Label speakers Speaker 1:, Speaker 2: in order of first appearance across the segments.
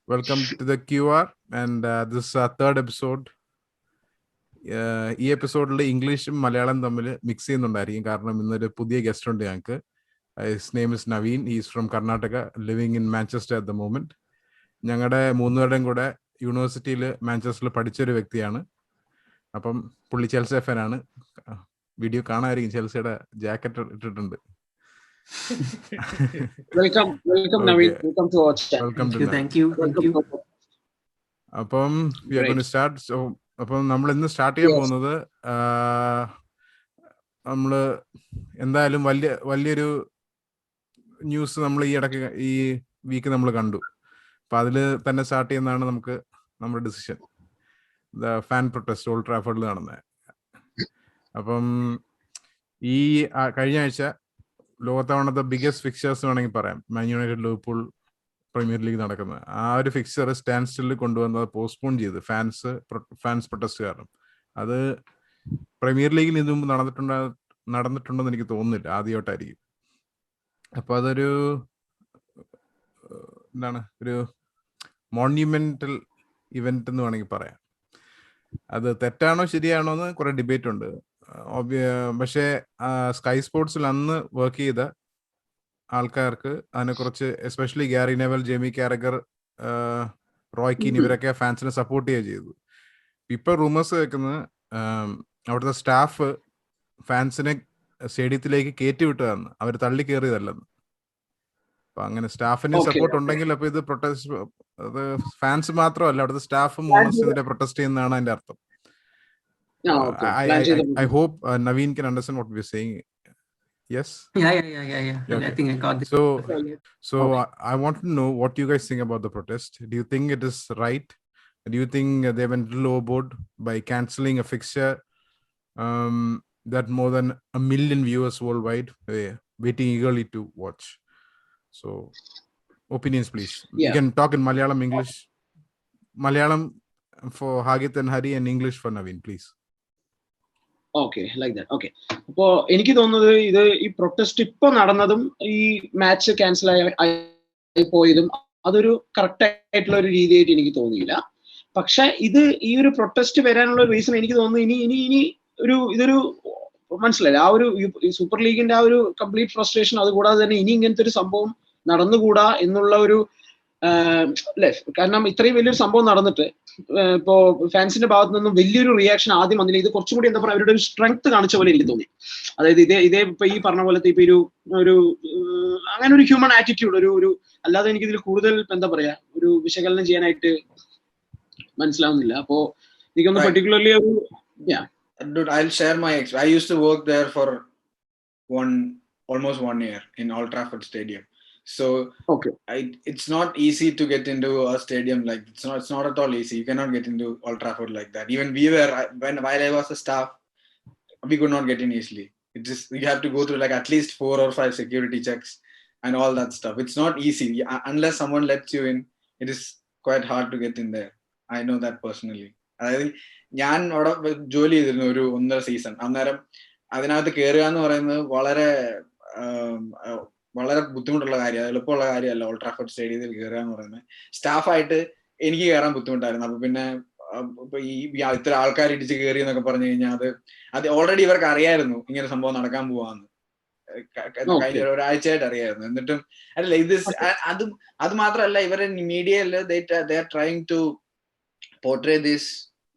Speaker 1: Welcome to the QR, and this is our third episode. ഈ എപ്പിസോഡിൽ ഇംഗ്ലീഷും മലയാളം തമ്മിൽ മിക്സ് ചെയ്യുന്നുണ്ടായിരിക്കും. കാരണം ഇന്നൊരു പുതിയ ഗസ്റ്റ് ഉണ്ട് ഞങ്ങൾക്ക്. His name is Naveen. Is from Karnataka, living in Manchester at the moment. ഞങ്ങളുടെ മൂന്നുപേരുടെയും കൂടെ യൂണിവേഴ്സിറ്റിയിൽ മാഞ്ചസ്റ്ററിൽ പഠിച്ചൊരു വ്യക്തിയാണ്. അപ്പം പുള്ളി ചെൽസി ഫാനാണ്. വീഡിയോ കാണാമായിരിക്കും, ചെൽസിയുടെ ജാക്കറ്റ് ഇട്ടിട്ടുണ്ട്.
Speaker 2: Welcome Naveen. Welcome to our channel.
Speaker 1: Welcome to.
Speaker 3: Thank you.
Speaker 1: അപ്പം we are going to start. So അപ്പം നമ്മൾ ഇന്ന് സ്റ്റാർട്ട് ചെയ്യാൻ പോകുന്നത് നമ്മൾ എന്തായാലും വലിയൊരു ന്യൂസ് നമ്മൾ ഈ ഇടയ്ക്ക് ഈ വീക്ക് നമ്മൾ കണ്ടു. അപ്പം അതിൽ തന്നെ സ്റ്റാർട്ട് ചെയ്യുന്നതാണ് നമ്മുടെ ഡിസിഷൻ. ഫാൻ പ്രൊട്ടസ്റ്റ് ഓൾഡ് ട്രാഫോർഡിൽ നടന്നത്. അപ്പം ഈ കഴിഞ്ഞ ആഴ്ച ലോകത്തെ one of the biggest fixtures വേണമെങ്കിൽ പറയാം, Man United Liverpool premier league നടക്കുന്നത്. ആ ഒരു ഫിക്ചർ സ്റ്റാൻഡ് സ്റ്റിൽ കൊണ്ടുവന്നത് പോസ്റ്റ്പോൺ ചെയ്ത് ഫാൻസ് പ്രൊട്ടസ്റ്റ് കാരണം. അത് പ്രീമിയർ ലീഗിൽ ഇതിനു മുമ്പ് നടന്നിട്ടുണ്ടെന്ന് എനിക്ക് തോന്നുന്നില്ല, ആദ്യമായിട്ടായിരിക്കും. അപ്പോൾ അതൊരു ഒരു മോണ്യുമെന്റൽ ഇവന്റ് എന്ന് വേണമെങ്കിൽ പറയാം. അത് തെറ്റാണോ ശരിയാണോ എന്ന് കുറെ ഡിബേറ്റ് ഉണ്ട്. പക്ഷേ സ്കൈ സ്പോർട്സിൽ അന്ന് വർക്ക് ചെയ്ത ആൾക്കാർക്ക് അതിനെക്കുറിച്ച്, especially Gary naval, Jemy Carragher, Roy Keane, ഇവരൊക്കെ ഫാൻസിനെ സപ്പോർട്ട് ചെയ്യുക ചെയ്തു. ഇപ്പൊ റൂമേഴ്സ് കേൾക്കുന്നത് അവിടുത്തെ സ്റ്റാഫ് ഫാൻസിനെ സ്റ്റേഡിയത്തിലേക്ക് കയറ്റി വിട്ടതെന്ന്, അവർ തള്ളി കയറിയതല്ലെന്ന്. അപ്പൊ അങ്ങനെ സ്റ്റാഫിന്റെ സപ്പോർട്ട് ഉണ്ടെങ്കിൽ അപ്പൊ ഇത് പ്രൊട്ടസ്റ്റ്, അത് ഫാൻസ് മാത്രമല്ല, അവിടുത്തെ സ്റ്റാഫും ഓണേഴ്സ് ഇതിനെ പ്രൊട്ടസ്റ്റ് ചെയ്യുന്നതാണ് അതിന്റെ അർത്ഥം. I hope Naveen can understand what we're saying. Yes?
Speaker 3: Yeah. Okay. I think I got this.
Speaker 1: So I want to know what you guys think about the protest. Do you think it is right? Do you think they went a little overboard by cancelling a fixture that more than 1 million viewers worldwide waiting eagerly to watch? So opinions, please.
Speaker 2: Yeah.
Speaker 1: You can talk in Malayalam, English. Malayalam for Hagit and Hari, and English for Naveen, please.
Speaker 2: Okay, like that. Okay, അപ്പോൾ എനിക്ക് തോന്നുന്നത് ഇത് ഈ protest ഇപ്പൊ നടന്നതും ഈ match cancel ആയി പോയതും അതൊരു കറക്റ്റ് ആയിട്ടുള്ള ഒരു രീതിയായിട്ട് എനിക്ക് തോന്നിയില്ല. പക്ഷെ ഇത് ഈ ഒരു പ്രൊട്ടസ്റ്റ് വരാനുള്ള റീസൺ എനിക്ക് തോന്നുന്നു ഇനി ഇതൊരു മനസ്സിലായില്ല, ആ ഒരു സൂപ്പർ ലീഗിന്റെ ആ ഒരു കംപ്ലീറ്റ് ഫ്രസ്ട്രേഷൻ, അതുകൂടാതെ തന്നെ ഇനി ഇങ്ങനത്തെ ഒരു സംഭവം നടന്നുകൂടാ എന്നുള്ള ഒരു അല്ലെ. കാരണം ഇത്രയും വലിയൊരു സംഭവം നടന്നിട്ട് ഇപ്പോ ഫാൻസിന്റെ ഭാഗത്തു നിന്നും വലിയൊരു റിയാക്ഷൻ ആദ്യം വന്നില്ല. ഇത് കുറച്ചും കൂടി എന്താ പറയുക, അവരുടെ ഒരു സ്ട്രെങ്ത് കാണിച്ച പോലെ എനിക്ക് തോന്നി. അതായത് ഇതേ ഇപ്പൊ ഈ പറഞ്ഞ പോലത്തെ ഇപ്പൊ ഒരു അങ്ങനെ ഒരു ഹ്യൂമൻ ആറ്റിറ്റ്യൂഡ് ഒരു അല്ലാതെ എനിക്ക് ഇതിൽ കൂടുതൽ എന്താ പറയാ ഒരു വിശകലനം ചെയ്യാനായിട്ട് മനസ്സിലാവുന്നില്ല. അപ്പോ എനിക്കൊന്ന് പെർട്ടിക്കുലർലി ഒരു
Speaker 4: Dude, I'll share my I used to work there for almost 1 year in Old Trafford Stadium. So
Speaker 2: okay,
Speaker 4: it's not easy to get into a stadium like it's not at all easy. You cannot get into Old Trafford like that. Even we were while I was a staff, we could not get in easily. It just, you have to go through like at least 4 or 5 security checks and all that stuff. It's not easy unless someone lets you in. It is quite hard to get in there. I know that personally. അതായത് ഞാൻ അവിടെ ജോലി ചെയ്തിരുന്നു ഒരു 1.5 season. അന്നേരം അതിനകത്ത് കയറുക എന്ന് പറയുന്നത് വളരെ ബുദ്ധിമുട്ടുള്ള കാര്യം, എളുപ്പമുള്ള കാര്യമല്ല. ഓൾഡ് ട്രാഫോർഡ് സ്റ്റേഡിയത്തിൽ കയറുക എന്ന് പറയുന്നത് സ്റ്റാഫായിട്ട് എനിക്ക് കയറാൻ ബുദ്ധിമുട്ടായിരുന്നു. അപ്പൊ പിന്നെ ഇപ്പൊ ഈ ഇത്ര ആൾക്കാർ ഇടിച്ച് കയറി എന്നൊക്കെ പറഞ്ഞു കഴിഞ്ഞാൽ അത് ഓൾറെഡി ഇവർക്ക് അറിയായിരുന്നു ഇങ്ങനെ സംഭവം നടക്കാൻ പോവാന്ന്. കഴിഞ്ഞ ഒരാഴ്ചയായിട്ട് അറിയായിരുന്നു. എന്നിട്ടും അല്ല ഇത് അത് മാത്രമല്ല, ഇവരെ മീഡിയയിൽ they are trying to portray this,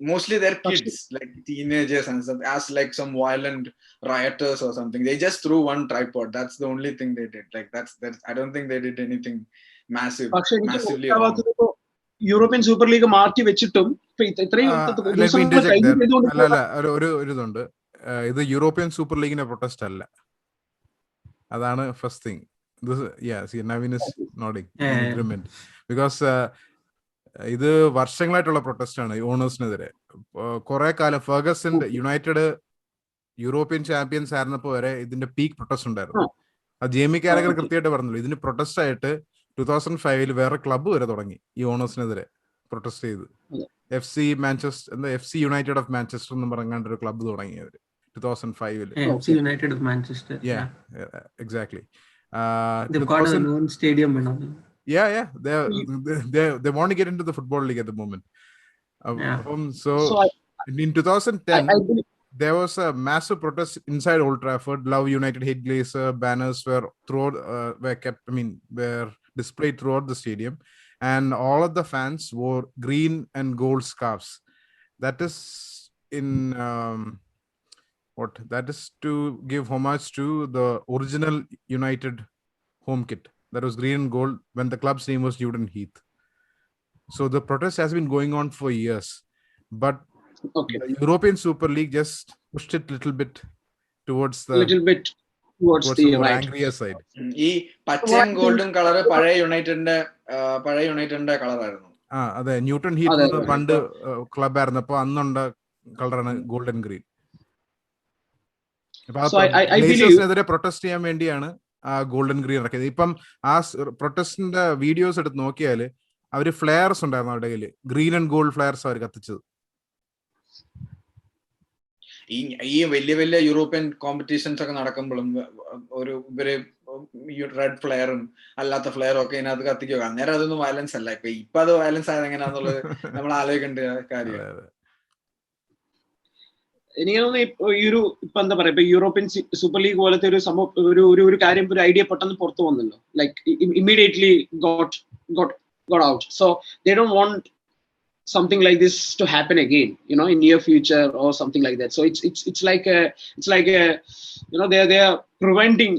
Speaker 4: mostly they're kids, like teenagers and stuff, as like some violent rioters or something. They just threw one tripod. That's the only thing they did. Like that's I don't think they did anything massively wrong.
Speaker 2: European super league മാറ്റി വെച്ചിട്ടും
Speaker 1: ഇതുണ്ട്. ഇത് European super ലീഗിന്റെ protest അല്ല. അതാണ് first thing. Naveen is nodding in agreement because ഇത് വർഷങ്ങളായിട്ടുള്ള protest ആണ് ഓണേഴ്സിനെതിരെ. കുറെ കാലം ഫെർഗസൺ യുണൈറ്റഡ് യൂറോപ്യൻ ചാമ്പ്യൻസ് ആയിരുന്നപ്പോ വരെ ഇതിന്റെ പീക്ക് പ്രൊട്ടസ്റ്റ് ഉണ്ടായിരുന്നു. അത് ജേമി കാരഗർ കൃത്യമായിട്ട് പറഞ്ഞല്ലോ. ഇതിന് പ്രൊട്ടസ്റ്റ് ആയിട്ട് 2005 വേറെ ക്ലബ്ബ് വരെ തുടങ്ങി ഈ ഓണേഴ്സിനെതിരെ പ്രൊട്ടസ്റ്റ് ചെയ്ത്. FC യുണൈറ്റഡ് ഓഫ് മാഞ്ചസ്റ്റർ എന്ന് പറഞ്ഞാണ്ട് ഒരു ക്ലബ്ബ് തുടങ്ങി അവര് 2005.
Speaker 3: FC United of Manchester.
Speaker 1: Yeah, exactly.
Speaker 3: They've got their own stadium and all.
Speaker 1: Yeah. They want to get into the football league at the moment.
Speaker 3: Yeah.
Speaker 2: So
Speaker 1: In 2010,
Speaker 2: I believe,
Speaker 1: there was a massive protest inside Old Trafford. Love United, hate Glazer banners were were displayed throughout the stadium, and all of the fans wore green and gold scarves. That is that is to give homage to the original United home kit that was green and gold when the club's name was Newton Heath. So the protest has been going on for years, but
Speaker 2: okay,
Speaker 1: the European Super League just pushed it a little bit towards the
Speaker 2: little bit towards the
Speaker 1: more
Speaker 2: right.
Speaker 1: angrier side.
Speaker 4: ഈ പച്ചയും ഗോൾഡും colour പഴയ യുണൈറ്റഡിന്റെ കളറായിരുന്നു.
Speaker 1: അതെ, newton heat പണ്ട് club ആയിരുന്നു. അപ്പൊ അന്നുണ്ട കളറാണ് golden green. ഗ്ലേസേഴ്സിനെതിരെ protest ചെയ്യാൻ വേണ്ടിയാണ് ആ ഗോൾഡൻ ഗ്രീൻ ഇറക്കിയത്. ഇപ്പം ആ പ്രൊട്ടസ്റ്റിന്റെ വീഡിയോസ് എടുത്ത് നോക്കിയാല് അവര് ഫ്ലെയർസ് ഉണ്ടായിരുന്നു അവരുടെ കയ്യില്, ഗ്രീൻ ആൻഡ് ഗോൾഡ് ഫ്ലെയർസ് അവർ കത്തിച്ചത്.
Speaker 4: ഈ വലിയ വലിയ യൂറോപ്യൻ കോമ്പറ്റീഷൻസ് ഒക്കെ നടക്കുമ്പോഴും ഇവര് റെഡ് ഫ്ലെയറും അല്ലാത്ത ഫ്ലെയറും ഒക്കെ ഇതിനകത്ത് കത്തിക്കുക. അന്നേരം അതൊന്നും വയലൻസ് അല്ല. ഇപ്പൊ അത് വയലൻസ് ആയത് എങ്ങനെയാന്നുള്ളത് നമ്മൾ ആലോചിക്കേണ്ട കാര്യം.
Speaker 2: എനിക്ക് തോന്നുന്നു ഇപ്പൊ എന്താ പറയാ, ഇപ്പൊ യൂറോപ്യൻ സൂപ്പർ ലീഗ് പോലത്തെ ഒരു സംഭവം, ഒരു കാര്യം, ഒരു ഐഡിയ പെട്ടെന്ന് പുറത്തു വന്നല്ലോ. Like immediately got out. So they don't want something like this to happen again, in near future or something like that. So it's like a they are preventing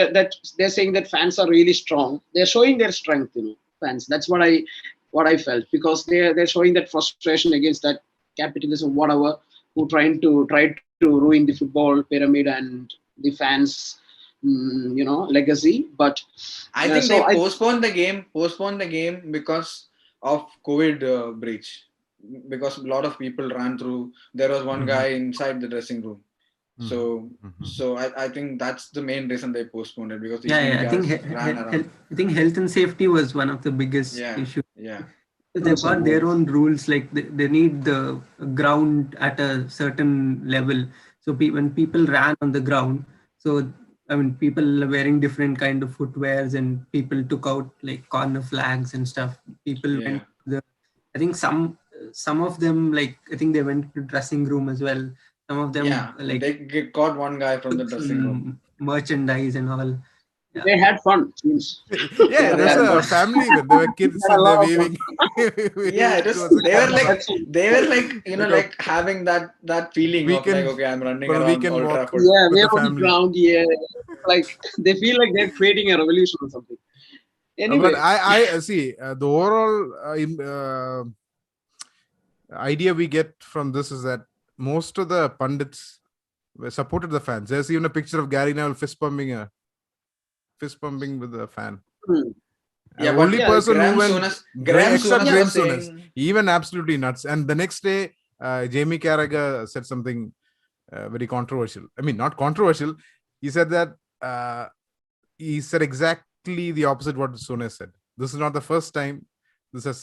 Speaker 2: that they're saying that fans are really strong. They're showing their strength, fans. That's what I felt, because they're showing that frustration against that capitalism, whatever, who try to ruin the football pyramid and the fans legacy. But
Speaker 4: I think they postponed the game because of COVID breach, because a lot of people ran through. There was one guy inside the dressing room, so I think that's the main reason they postponed it, because
Speaker 3: I think health and safety was one of the biggest issues. They got their own rules, like they need the ground at a certain level. So when people ran on the ground, so I mean, people are wearing different kind of footwears, and people took out like corner flags and stuff. People went to I think some of them, like I think they went to dressing room as well. Some of them like
Speaker 4: they caught one guy from the dressing room,
Speaker 3: merchandise and all.
Speaker 2: Yeah. They had fun.
Speaker 1: There's a family event. There were kids and they're waving.
Speaker 4: They were like like having that feeling of like, okay, I'm running around Old Trafford.
Speaker 2: Yeah, they're on the ground. Yeah, like they feel like they're creating a revolution or something. Anyway,
Speaker 1: but I see the overall idea we get from this is that most of the pundits supported the fans. There's even a picture of Gary Neville fist pumping with the fan. Only person who went
Speaker 4: Graham Souness
Speaker 1: even absolutely nuts. And the next day, Jamie Carragher said something very controversial. I mean, not controversial. He said that he said exactly the opposite what Souness said. This is not the first time. This is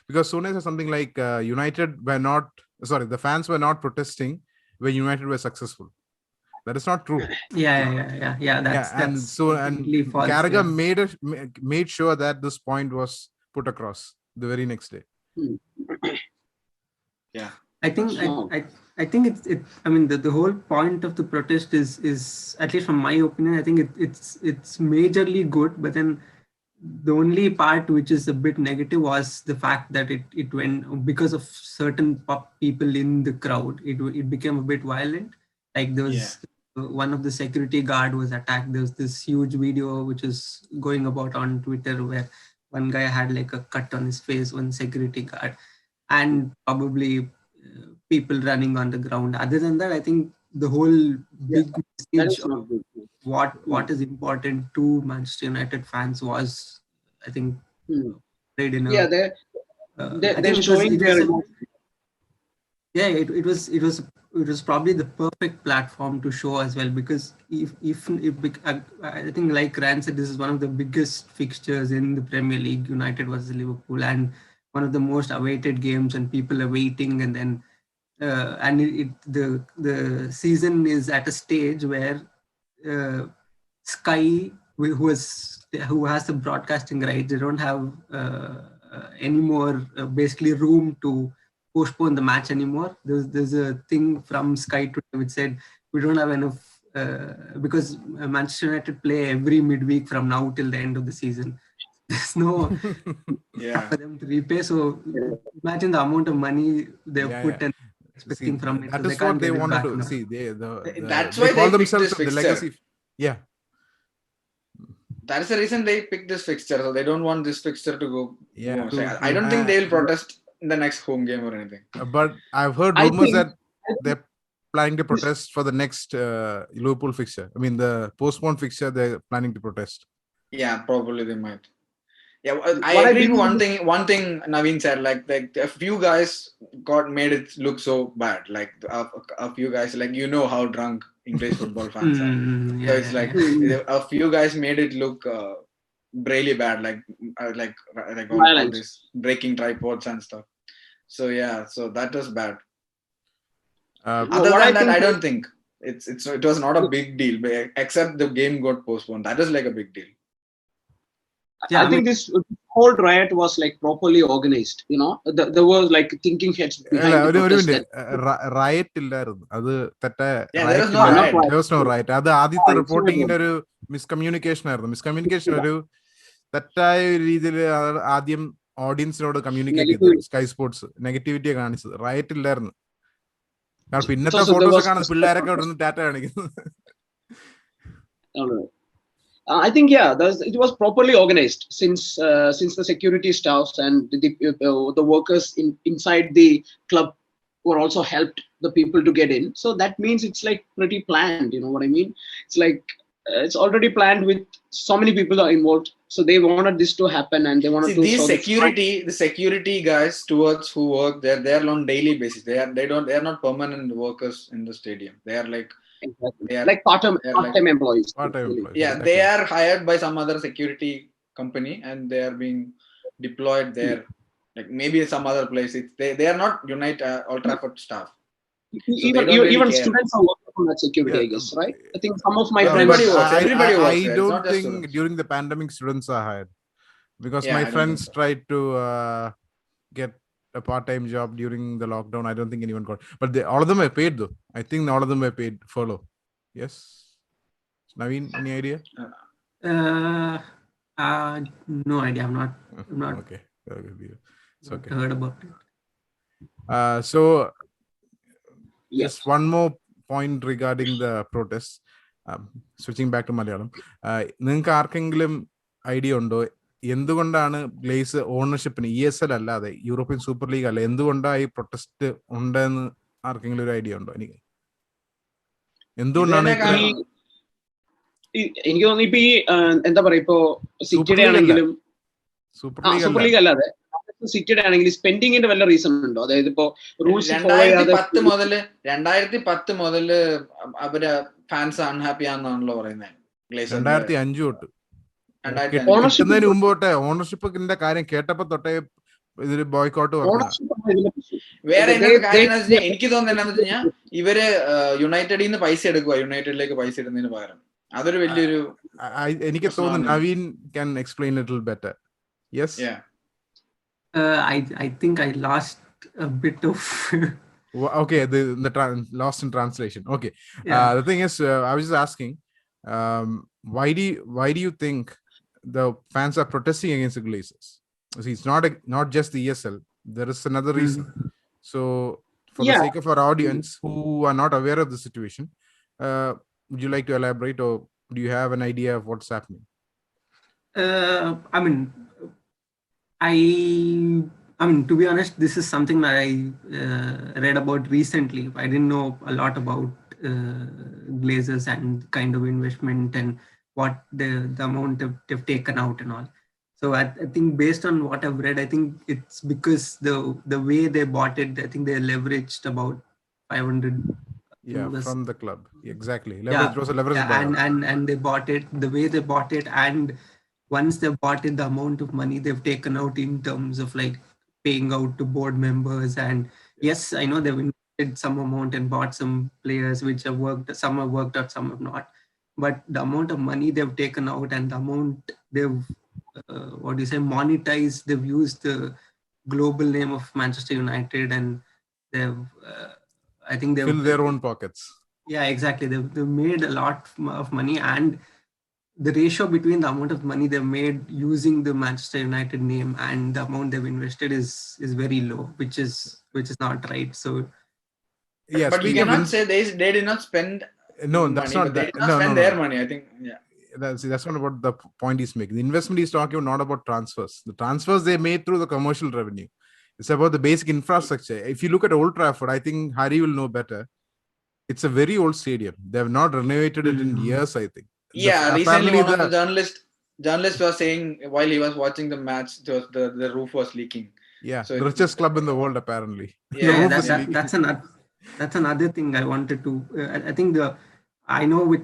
Speaker 1: because Souness said something like the fans were not protesting when United were successful. That is not true.
Speaker 3: That's
Speaker 1: Carragher made sure that this point was put across the very next day.
Speaker 3: I think it's I mean the whole point of the protest is at least from my opinion, I think it's majorly good, but then the only part which is a bit negative was the fact that it went, because of certain people in the crowd, it became a bit violent. Like there was one of the security guard was attacked. There was this huge video which is going about on Twitter where one guy had like a cut on his face, one security guard, and probably people running on the ground. Other than that, I think the whole big message of what is important to Manchester United fans was, I think, played in
Speaker 2: they're showing their
Speaker 3: it was probably the perfect platform to show as well, because if I think, like Rand said, this is one of the biggest fixtures in the Premier League, United versus Liverpool, and one of the most awaited games, and people are waiting, and then the season is at a stage where Sky, who has who has the broadcasting rights, they don't have any more basically room to postpone the match anymore. There's a thing from Sky today which said we don't have enough because Manchester United play every midweek from now till the end of the season. There's no for them to repay. So imagine the amount of money they've put and expecting from it.
Speaker 1: That
Speaker 3: So
Speaker 1: is what they wanted to see.
Speaker 4: That's
Speaker 1: they
Speaker 4: why
Speaker 1: call
Speaker 4: they picked
Speaker 1: themselves
Speaker 4: this
Speaker 1: the
Speaker 4: fixture.
Speaker 1: legacy. Yeah.
Speaker 4: That is the reason they picked this fixture. So they don't want this fixture to go.
Speaker 1: Yeah.
Speaker 4: So I don't think they will protest in the next home game or anything.
Speaker 1: But I've heard rumors that they're planning to protest for the next Liverpool fixture. I mean, the postponed fixture, they're planning to protest.
Speaker 4: Yeah, probably they might. Yeah, I agree with one thing Naveen said, like a few guys made it look so bad. Like a few guys, like how drunk English football fans are. So it's like a few guys made it look really bad, like all this breaking tripods and stuff. So so that was bad. Other than that, I don't think it was not a big deal, except the game got postponed. That is like a big deal.
Speaker 2: Yeah, I think this whole riot was like properly organized. There was like thinking heads behind the protest.
Speaker 1: Riot illairunnu. Adu thetta
Speaker 4: there
Speaker 1: was no riot. Adu ആദ്യത്തെ റിപ്പോർട്ടിങ്ങിന്റെ ഒരു miscommunication ആയിരുന്നു. Miscommunication ഒരു തെറ്റായ രീതിയിൽ ആദ്യം ഓഡിയൻസിനോട് communicate ചെയ്തു sky sports നെഗറ്റിവിറ്റിയെ കാണിച്ചത്. Right ഇല്ലായിരുന്നു. കാരണം പിന്നത്തെ ഫോട്ടോസ് കാണുന്നത് പിള്ളേരൊക്കെ ഇവിടെ നിന്ന് ടാറ്റ കാണിക്കുന്നത്.
Speaker 2: I think it was properly organized since the security staffs and the workers inside the club were also helped the people to get in. So that means it's like pretty planned. You know what I mean? It's like it's already planned with so many people are involved. So they wanted this to happen and they wanted to.
Speaker 4: The security guys towards who work there, they are on daily basis. They are not permanent workers in the stadium. They are like.
Speaker 2: Exactly. They are like part-time employees.
Speaker 4: Yeah, they are hired by some other security company and they are being deployed there, like maybe some other place. They are not Old Trafford staff. So
Speaker 2: even students are working on that security, I guess, right? I think some of my friends.
Speaker 4: Everybody works.
Speaker 1: I don't think during the pandemic students are hired because my friends tried to get a part-time job during the lockdown. I don't think anyone got, but all of them were paid though. I think all of them were paid furlough. Yes, Naveen, any idea?
Speaker 3: No idea. I'm not.
Speaker 1: Okay. It's okay.
Speaker 3: Heard about it.
Speaker 1: So just one more point regarding the protests. Switching back to Malayalam. നിങ്ങൾക്ക് ആർക്കെങ്കിലും idea ഉണ്ടോ എന്തുകൊണ്ടാണ് glaze ഓണർഷിപ്പിന് ESL അല്ലാതെ European super league അല്ല എന്തുകൊണ്ടാണ് ഈ protest ഉണ്ടെന്ന് ആർക്കെങ്കിലും ഒരു ഐഡിയ ഉണ്ടോ? എന്തുകൊണ്ടാണ്
Speaker 2: എനിക്ക് തോന്നുന്നു ഇപ്പൊ ഈ എന്താ പറയാ ഇപ്പോ സിറ്റിയുടെ ആണെങ്കിലും സൂപ്പർ ലീഗ് അല്ലാതെ സിറ്റിയുടെ ആണെങ്കിൽ സ്പെൻഡിങ്ങിന്റെ വല്ല റീസൺ ഉണ്ടോ? അതായത് ഇപ്പോ റൂൾസ്
Speaker 4: 2010 മുതല് അവര് ഫാൻസ് അൺഹാപ്പി ആണെന്നാണല്ലോ പറയുന്നത്.
Speaker 1: 2005 തൊട്ട് കിട്ടുന്നതിന് മുമ്പ് തൊട്ടേ ഓണർഷിപ്പിന്റെ കാര്യം കേട്ടപ്പോ തൊട്ടേ ഇതൊരു ബോയ്ക്കോട്ട്
Speaker 4: വേറെ കാര്യം എനിക്ക് തോന്നുന്നത് എന്താണെന്ന് വെച്ച് കഴിഞ്ഞാൽ ഇവര് യുണൈറ്റഡിൽ നിന്ന് പൈസ എടുക്കുക, യുണൈറ്റഡിലേക്ക് പൈസ ഇടുന്നതിന് പകരം. അതൊരു വലിയൊരു
Speaker 1: എനിക്ക് തോന്നുന്നു. Naveen can explain little better. Yes.
Speaker 3: I think I lost a bit of
Speaker 1: okay, the lost in translation. Okay. The thing is, I was just asking, why do you think the fans are protesting against the Glazers? See, it's not just the ESL. There is another reason. So, for the sake of our audience who are not aware of the situation, would you like to elaborate, or do you have an idea of what's happening?
Speaker 3: I mean, to be honest, this is something that I read about recently. I didn't know a lot about Glazers and kind of investment and what the amount they've taken out and all. So I think based on what I've read, I think it's because the way they bought it, I think they leveraged about 500.
Speaker 1: From the club. Exactly. Leverage was a leverage buyout.
Speaker 3: And they bought it the way they bought it, and once they bought it, the amount of money they've taken out in terms of like paying out to board members. And yes, I know they've invested some amount and bought some players which have worked. Some have worked out, some have not. but the amount of money they've taken out and the amount they've monetized, they've used the global name of Manchester United, and they've I think they've
Speaker 1: Fill their own pockets.
Speaker 3: Yeah, exactly. They've made a lot of money, and the ratio between the amount of money they've made using the Manchester United name and the amount they've invested is very low, which is not right. So
Speaker 1: Yeah,
Speaker 4: but you
Speaker 1: speaking of
Speaker 4: cannot say they did not spend
Speaker 1: no, that's
Speaker 4: money,
Speaker 1: not
Speaker 4: but they
Speaker 1: that.
Speaker 4: did not
Speaker 1: No,
Speaker 4: spend
Speaker 1: no,
Speaker 4: their
Speaker 1: no.
Speaker 4: money. I think, yeah.
Speaker 1: That's not about the point he's making. The investment he's talking about not about transfers. The transfers they made through the commercial revenue. It's about the basic infrastructure. If you look at Old Trafford, I think Harry will know better. It's a very old stadium. They have not renovated it in years, I think.
Speaker 4: Yeah, recently
Speaker 1: apparently
Speaker 4: one of the journalists was saying while he was watching the match, the roof was leaking.
Speaker 1: Yeah,
Speaker 4: So
Speaker 1: the richest club in the world, apparently.
Speaker 4: Yeah,
Speaker 3: that's another thing I wanted to. I think I know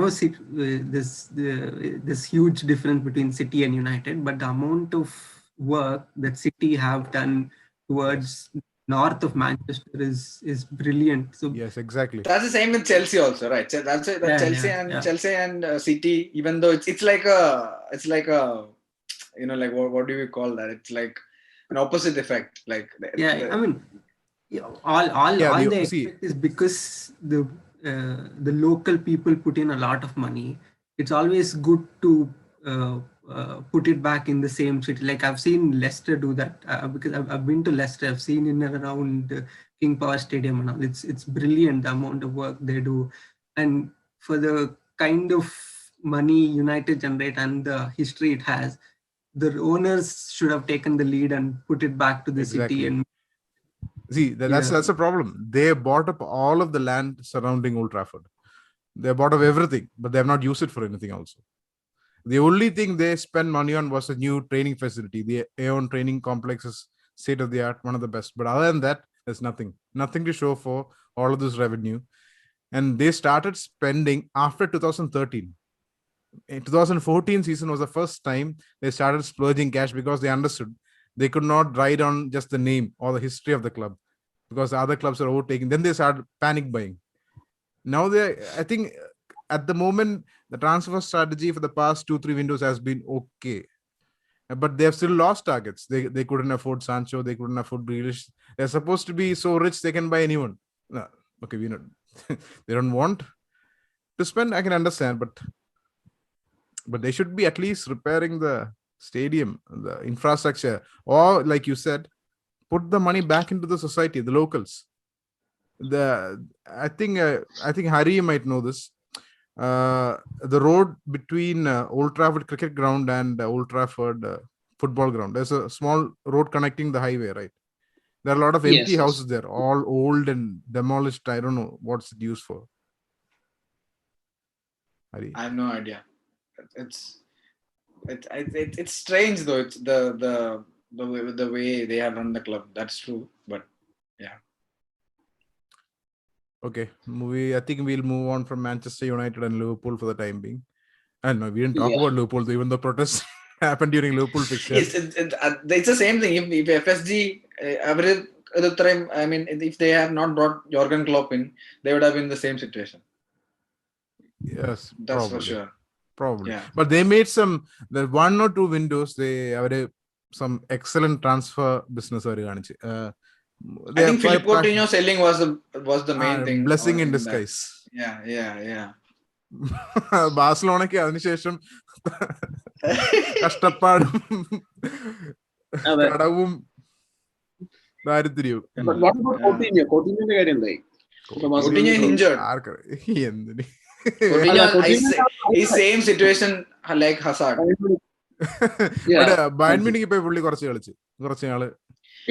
Speaker 3: this huge difference between City and United, but the amount of work that City have done towards north of Manchester is brilliant. So
Speaker 1: Yes, exactly.
Speaker 4: That's the same with Chelsea also, right? So that's it. Chelsea and City, even though it's like a like what do we call that? It's like an opposite effect. Like
Speaker 3: I mean, all they expect is because the local people put in a lot of money. It's always good to put it back in the same city. Like I've seen Leicester do that because I've been to Leicester. I've seen in and around King Power Stadium and all. It's brilliant the amount of work they do, and for the kind of money United generate and the history it has, the owners should have taken the lead and put it back to the city. And
Speaker 1: see, that's a problem. They bought up all of the land surrounding Old Trafford. They bought up everything, but they have not used it for anything also. The only thing they spent money on was a new training facility. The Aeon training complex is state of the art, one of the best. But other than that, there's nothing to show for all of this revenue. And they started spending after 2013. In 2014 season was the first time they started splurging cash because they understood they could not ride on just the name or the history of the club because the other clubs are overtaking. Then they started panic buying. Now I think at the moment, the transfer strategy for the past 2-3 windows has been okay. But they have still lost targets. They couldn't afford Sancho. They couldn't afford Grealish. They're supposed to be so rich they can buy anyone. No, okay, we know they don't want to spend. I can understand, but they should be at least repairing the stadium, the infrastructure, or like you said, put the money back into the society, the locals. I think Harry might know this. The road between Old Trafford cricket ground and Old Trafford football ground, there's a small road connecting the highway, right? There are a lot of empty houses there, all old and demolished. I don't know what's it used for. Harry?
Speaker 4: I have no idea. It's strange though. It's the way they have run the club. That's true, but yeah.
Speaker 1: Okay, I think we'll move on from Manchester United and Liverpool for the time being. And no, we didn't talk about Liverpool, even though protests happened during Liverpool fixture.
Speaker 4: It's the same thing. If FSG, I mean, if they have not brought Jurgen Klopp in, they would have been in the same situation.
Speaker 1: Yes,
Speaker 4: that's probably. For sure.
Speaker 1: Probably, yeah. But they made the 1 or 2 windows. They have some excellent transfer business.
Speaker 4: I think Philippe Coutinho selling was the main thing.
Speaker 1: Blessing in disguise.
Speaker 4: Yeah.
Speaker 1: ബാഴ്സലോണയ്ക്ക് അതിനുശേഷം കഷ്ടപ്പാടും കടവും ദാരിദ്ര്യവും.
Speaker 4: എന്തിന് same situation like Hazard.
Speaker 1: Bayern Munich ഇപ്പൊ പുള്ളി കുറച്ച് നാള്.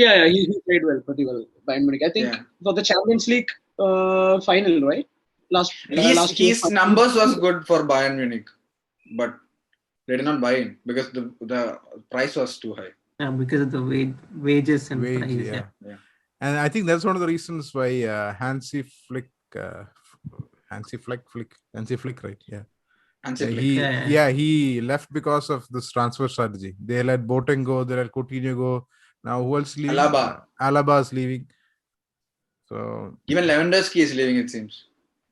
Speaker 2: Yeah, he played well, pretty well. Bayern Munich, I think, for the Champions League final, right?
Speaker 4: His numbers was good for Bayern Munich, but they did not buy him because the price was too high.
Speaker 3: Yeah, because of the wages and price.
Speaker 1: Yeah. And I think that's one of the reasons why Hansi Flick, right? Yeah. He left because of this transfer strategy. They let Boateng go, they let Coutinho go. Now who else leaving? Alaba is leaving. So
Speaker 4: even Lewandowski is leaving, it seems.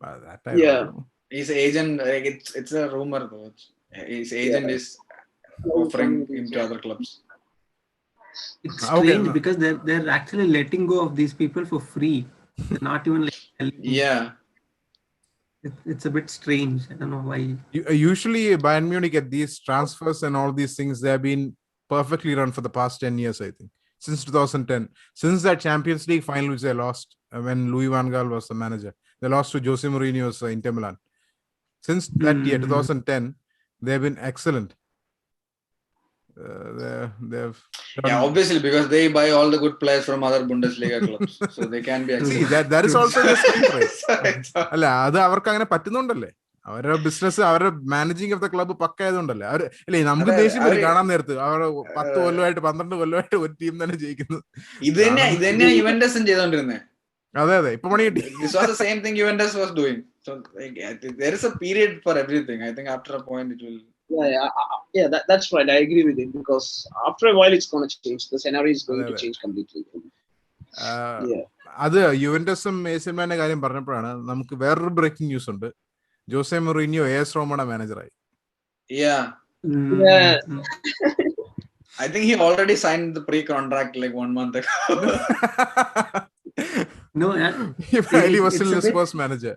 Speaker 1: That I don't know.
Speaker 4: His agent, like, it's a rumor though. His agent is offering him to other clubs.
Speaker 3: It's
Speaker 1: Okay,
Speaker 3: strange
Speaker 1: no.
Speaker 3: because they're actually letting go of these people for free. They're not even like telling.
Speaker 4: Yeah.
Speaker 3: It's a bit strange. I don't know why.
Speaker 1: Usually Bayern Munich at these transfers and all these things, they have been perfectly run for the past 10 years, I think. Since 2010. Since that Champions League final which they lost when Louis van Gaal was the manager. They lost to Jose Mourinho's Inter Milan. Since that year, 2010, they've been excellent. They've done...
Speaker 4: Yeah, obviously, because they buy all the good players from other Bundesliga clubs. So they can be
Speaker 1: See,
Speaker 4: excellent.
Speaker 1: that is also the strength, right?
Speaker 4: Sorry.
Speaker 1: അല്ല അത് അവർക്ക് അങ്ങനെ പറ്റുന്നുണ്ടല്ലേ, അവരുടെ business അവരുടെ managing of the club പക്ക ആയതുകൊണ്ടല്ലേ. അവർ അല്ലേ, നമുക്ക് ദേഷ്യം വരും കാണാൻ നേരത്ത്. അവർ 10 കൊല്ലമായിട്ട് 12 കൊല്ലമായിട്ട് ഒരു ടീം തന്നെ ജയിക്കുന്നു.
Speaker 4: ഇത് തന്നെയാ യുവന്റസും ചെയ്തോണ്ടിരുന്നത്.
Speaker 1: അതെ അതെ, ഇപ്പൊ പണി കിട്ടി.
Speaker 4: This was the same thing Juventus was doing. So like, there is a period for everything. I think after a point it will.
Speaker 2: That's right. I agree with him because after a while it's going to change. The scenario is going to change completely.
Speaker 1: അത് യുവന്റസും AC മിലാന്റെ കാര്യം പറഞ്ഞപ്പോഴാണ് നമുക്ക് വേറൊരു breaking news ഉണ്ട്. Jose Mourinho AS റോമയുടെ മാനേജറായി.
Speaker 4: Yeah. I think he already signed the pre-contract like 1 month ago.
Speaker 3: No,
Speaker 1: he was still the Spurs manager.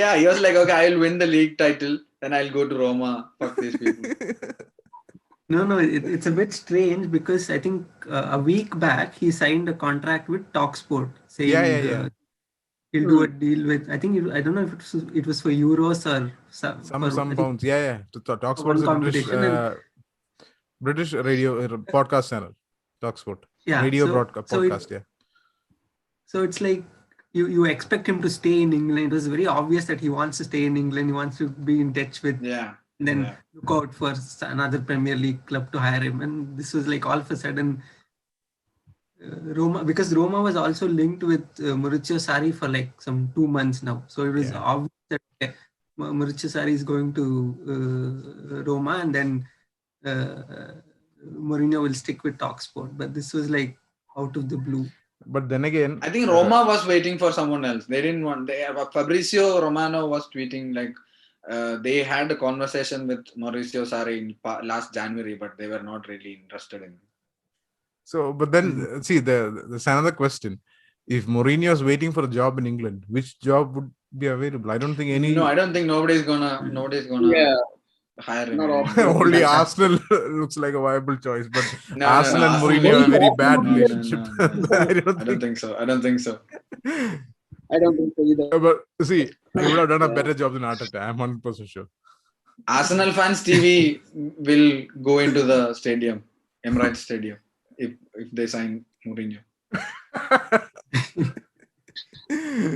Speaker 4: Yeah, he was like, okay, I'll win the league title, then I'll go to Roma. Fuck these people.
Speaker 3: No, it's a bit strange because I think a week back he signed a contract with TalkSport saying he'll do a deal with. I think I don't know if it was for euros or
Speaker 1: some pounds. TalkSport is a British radio podcast channel. TalkSport.
Speaker 3: Yeah,
Speaker 1: radio podcast.
Speaker 3: So it's like you expect him to stay in England. It was very obvious that he wants to stay in England. He wants to be in touch with.
Speaker 4: Yeah.
Speaker 3: And then look out for another Premier League club to hire him. And this was like all of a sudden Roma, because Roma was also linked with Maurizio Sarri for like some 2 months now. So it was obvious that Maurizio Sarri is going to Roma, and then Mourinho will stick with TalkSport. But this was like out of the blue.
Speaker 1: But then again,
Speaker 4: I think Roma was waiting for someone else. They didn't want. Fabrizio Romano was tweeting like they had a conversation with Maurizio Sarri in last January, but they were not really interested in.
Speaker 1: So, but then see, there's another question. If Mourinho is waiting for a job in England, which job would be available? I don't think any.
Speaker 4: No, I don't think nobody's gonna hire him.
Speaker 1: Only Arsenal looks like a viable choice, but Arsenal and Mourinho have a very bad relationship.
Speaker 4: I don't think so. I don't think so
Speaker 2: either.
Speaker 1: But see, he would have done a better job than Arteta. I'm 100% sure.
Speaker 4: Arsenal fans TV will go into the stadium, Emirates Stadium, if they sign Mourinho.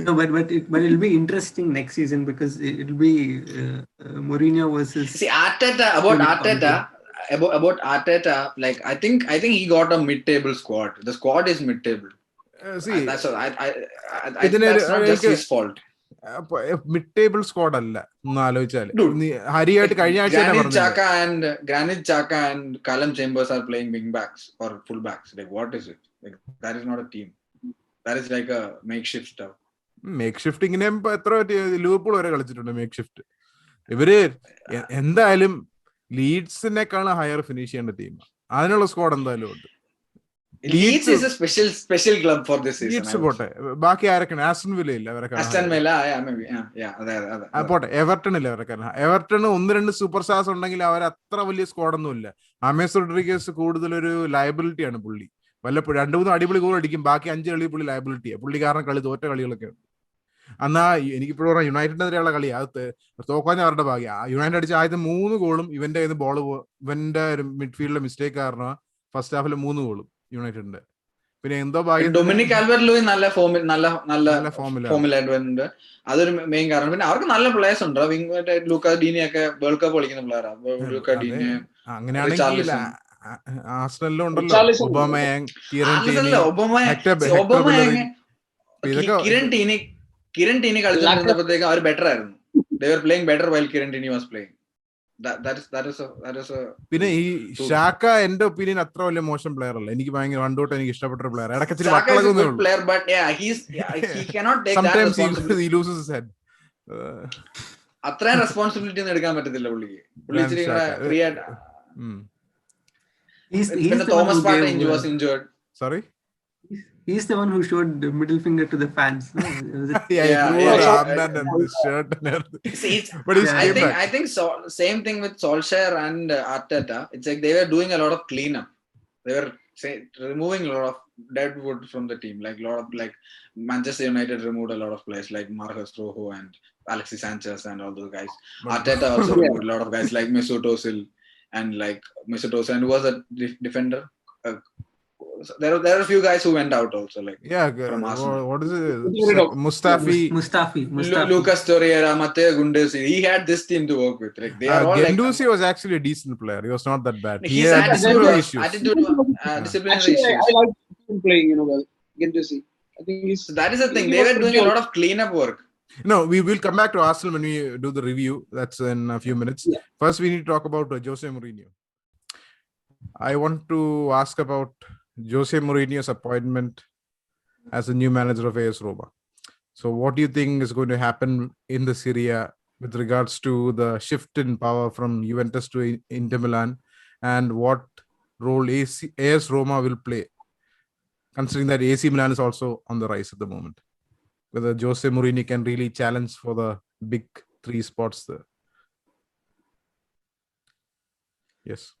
Speaker 3: No, but it'll be interesting next season because it'll be Mourinho versus.
Speaker 4: See, about Arteta, like I think he got a mid-table squad. The squad is mid-table. That's not just his fault.
Speaker 1: Mid-table squad alla ഒന്ന് ആലോചിച്ചാല് ഹരിയായിട്ട് കഴിഞ്ഞ ആഴ്ച
Speaker 4: Granit Xhaka and Callum Chambers are playing wing backs or full backs. Like, what is it? Like, that is not a team. That is like a makeshift stuff.
Speaker 1: Makeshift ഇങ്ങനെ എത്ര Liverpool വരെ കളിച്ചിട്ടുണ്ട് makeshift. ഇവര് എന്തായാലും ലീഡ്സിനേക്കാളും higher finish ചെയ്യേണ്ട team. അതിനുള്ള squad എന്തായാലും ഉണ്ട്.
Speaker 4: Leeds is a special club for this season.
Speaker 1: Leeds പോട്ടെ, ബാക്കി ആരൊക്കെയാണ്? ആസ്റ്റൺ വില്ല ഇല്ല അവരൊക്കെ. പോട്ടെ, എവർട്ടൺ ഇല്ല അവരൊക്കെ. എവർട്ടൺ 1-2 സൂപ്പർ സ്റ്റാർസ് ഉണ്ടെങ്കിൽ അവർ അത്ര വലിയ സ്ക്വാഡൊന്നും ഇല്ല. ആമേസ് റോഡ്രിഗസ് കൂടുതലൊരു ലയബിലിറ്റിയാണ് പുള്ളി. വല്ലപ്പോഴും 2-3 അടിപൊളി ഗോൾ അടിക്കും, ബാക്കി 5 കളി പുള്ളി ലയബിലിറ്റിയാണ്. പുള്ളി കാരണം തോറ്റ കളികളൊക്കെ ഉണ്ട്. എന്നാ എനിക്കിപ്പോഴും പറയാം, യുണൈറ്റഡിനെതിരെയുള്ള കളി അത് തോക്കാൻ അവരുടെ ഭാഗ്യം. യുണൈറ്റഡ് അടിച്ച ആദ്യത്തെ 3 ഗോളും ഇവന്റെ ബോൾ ഇവന്റെ മിഡ്ഫീൽഡിലെ മിസ്റ്റേക്ക് കാരണം ഫസ്റ്റ് ഹാഫിൽ 3 ഗോളും യുണൈറ്റഡിന്റെ. പിന്നെ എന്തോ ഭാഗ്യം
Speaker 4: ഡൊമിനിക് കാൽവെർട്ട്-ലൂയിൻ നല്ല ഫോമിലായിട്ട് വരുന്നുണ്ട്. അതൊരു മെയിൻ കാരണം. പിന്നെ അവർക്ക് നല്ല പ്ലേയേഴ്സ് ഉണ്ട്. ലൂക്കാ ഡീനി ഒക്കെ വേൾഡ് കപ്പ് കളിക്കുന്ന പ്ലെയറാണ്.
Speaker 1: അങ്ങനെയാണെങ്കിൽ ആർസണലിലും ഉണ്ടല്ലോ ഒബാമയാങ്,
Speaker 4: കിരൺ ടീനി കളിച്ചിരുന്നപ്പോഴത്തേക്കും അവർ ബെറ്റർ ആയിരുന്നു. They were playing better while Kieran Tierney was playing. That is a
Speaker 1: പിന്നെ ഈ ഷാക്ക എന്റെ ഒപ്പീനിയൻ അത്ര വലിയ മോശം പ്ലെയർ അല്ല. എനിക്ക് ഭയങ്കര പണ്ടോട്ട് എനിക്ക് ഇഷ്ടപ്പെട്ട player.
Speaker 4: He cannot take that responsibility. അത്രയും റെസ്പോൺസിബിലിറ്റി ഒന്നും എടുക്കാൻ പറ്റത്തില്ല പുള്ളിക്ക്. പുള്ളി ഇച്ചിരി ഫ്രീ ആയിട്ട്. പിന്നെ Thomas party was injured.
Speaker 1: Sorry?
Speaker 3: He's the one who showed the middle finger to the fans. No?
Speaker 1: Yeah, he threw the armband and the shirt and everything. But he came back.
Speaker 4: I think so. Same thing with Solskjaer and Arteta. It's like they were doing a lot of cleanup. They were removing a lot of dead wood from the team. Like a lot of like Manchester United removed a lot of players like Marcus Rojo and Alexis Sanchez and all those guys. Arteta also removed a lot of guys like Mesut Ozil and who was a defender. There are a few guys who went out also, like from Arsenal.
Speaker 1: What is it?
Speaker 3: Mustafi.
Speaker 4: Lucas Torreira, Matteo Gunduz. He had this team to work with. Like they are all
Speaker 1: Guendouzi was actually a decent player. He was not that bad.
Speaker 4: He had disciplinary issues.
Speaker 2: I like him playing, well. Guendouzi. I think
Speaker 4: so that is the thing. They were doing a lot of cleanup work.
Speaker 1: No, we will come back to Arsenal when we do the review. That's in a few minutes.
Speaker 2: Yeah.
Speaker 1: First, we need to talk about Jose Mourinho. I want to ask about Jose Mourinho's appointment as a new manager of AS Roma. So what do you think is going to happen in the Serie A with regards to the shift in power from Juventus to Inter Milan, and what role AS Roma will play, considering that AC Milan is also on the rise at the moment? Whether Jose Mourinho can really challenge for the big 3 spots there. Yes.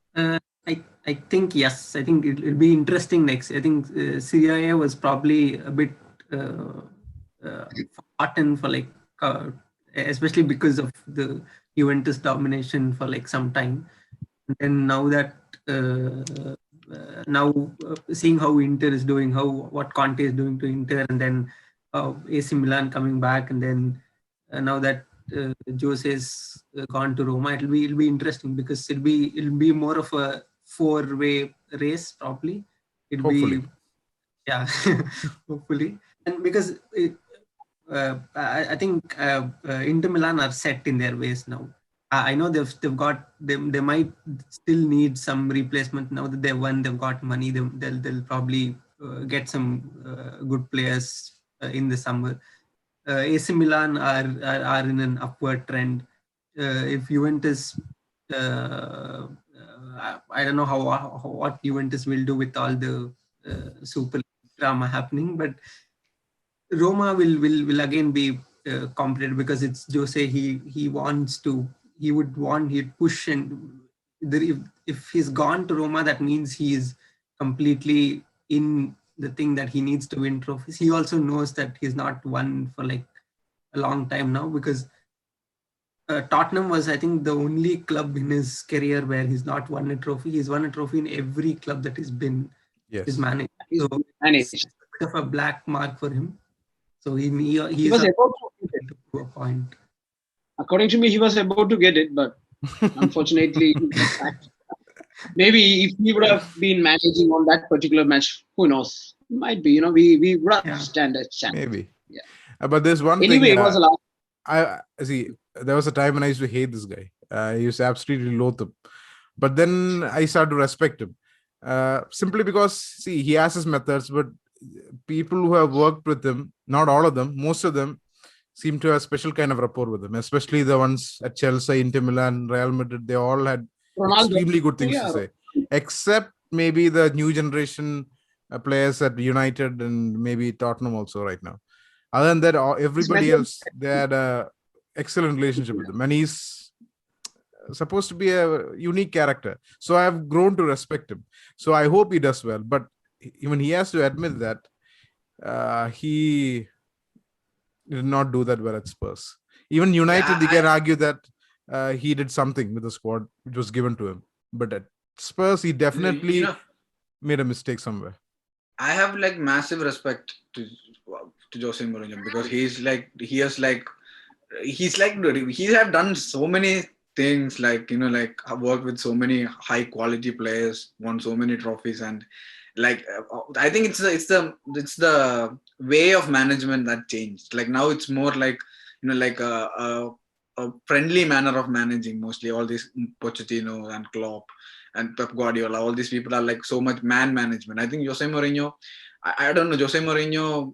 Speaker 3: I think yes. I think it'll be interesting next. I think Serie A was probably a bit forgotten for like, especially because of the Juventus domination for like some time. And now that seeing how Inter is doing, what Conte is doing to Inter, and then AC Milan coming back, and then now that Jose's gone to Roma, it'll be interesting because it'll be more of a 4-way race probably.
Speaker 1: Hopefully.
Speaker 3: Hopefully. And because I think Inter Milan are set in their ways now. I know they've got they might still need some replacement now that they've got money. They'll probably get some good players in the summer. AC Milan are in an upward trend. If Juventus, I don't know what Juventus will do with all the super drama happening, but Roma will again be competitive because it's Jose. He'd push, and if he's gone to Roma, that means he's completely in the thing that he needs to win trophies. He also knows that he's not won for like a long time now, because Tottenham was, I think, the only club in his career where he's not won a trophy. He's won a trophy in every club that he's been managed. So it's a bit of a black mark for him. So he was about to get to a point.
Speaker 2: According to me, he was about to get it, but unfortunately, maybe if he would have been managing on that particular match, who knows? Might be, we would have stand a chance.
Speaker 1: Maybe.
Speaker 2: Yeah.
Speaker 1: But there's one
Speaker 2: anyway,
Speaker 1: thing.
Speaker 2: It was a last.
Speaker 1: I see. There was a time when I used to hate this guy. I used to absolutely loathe him. But then I started to respect him. Simply because, see, he has his methods, but people who have worked with him, not all of them, most of them, seem to have a special kind of rapport with him, especially the ones at Chelsea, Inter Milan, Real Madrid. They all had extremely good things to say, except maybe the new generation players at United and maybe Tottenham also right now. Other than that, everybody else, they had a excellent relationship with him, and he's supposed to be a unique character. So I have grown to respect him. So I hope he does well. But even he has to admit that he did not do that well at Spurs. Even United, they can argue that he did something with the squad which was given to him. But at Spurs, he definitely made a mistake somewhere.
Speaker 4: I have like massive respect to Jose Mourinho, because he has done so many things, like worked with so many high quality players, won so many trophies, and like I think it's the way of management that changed. Like now it's more like like a friendly manner of managing. Mostly all these Pochettino and Klopp and Pep Guardiola, all these people are like so much man management. I think Jose Mourinho, I don't know, Jose Mourinho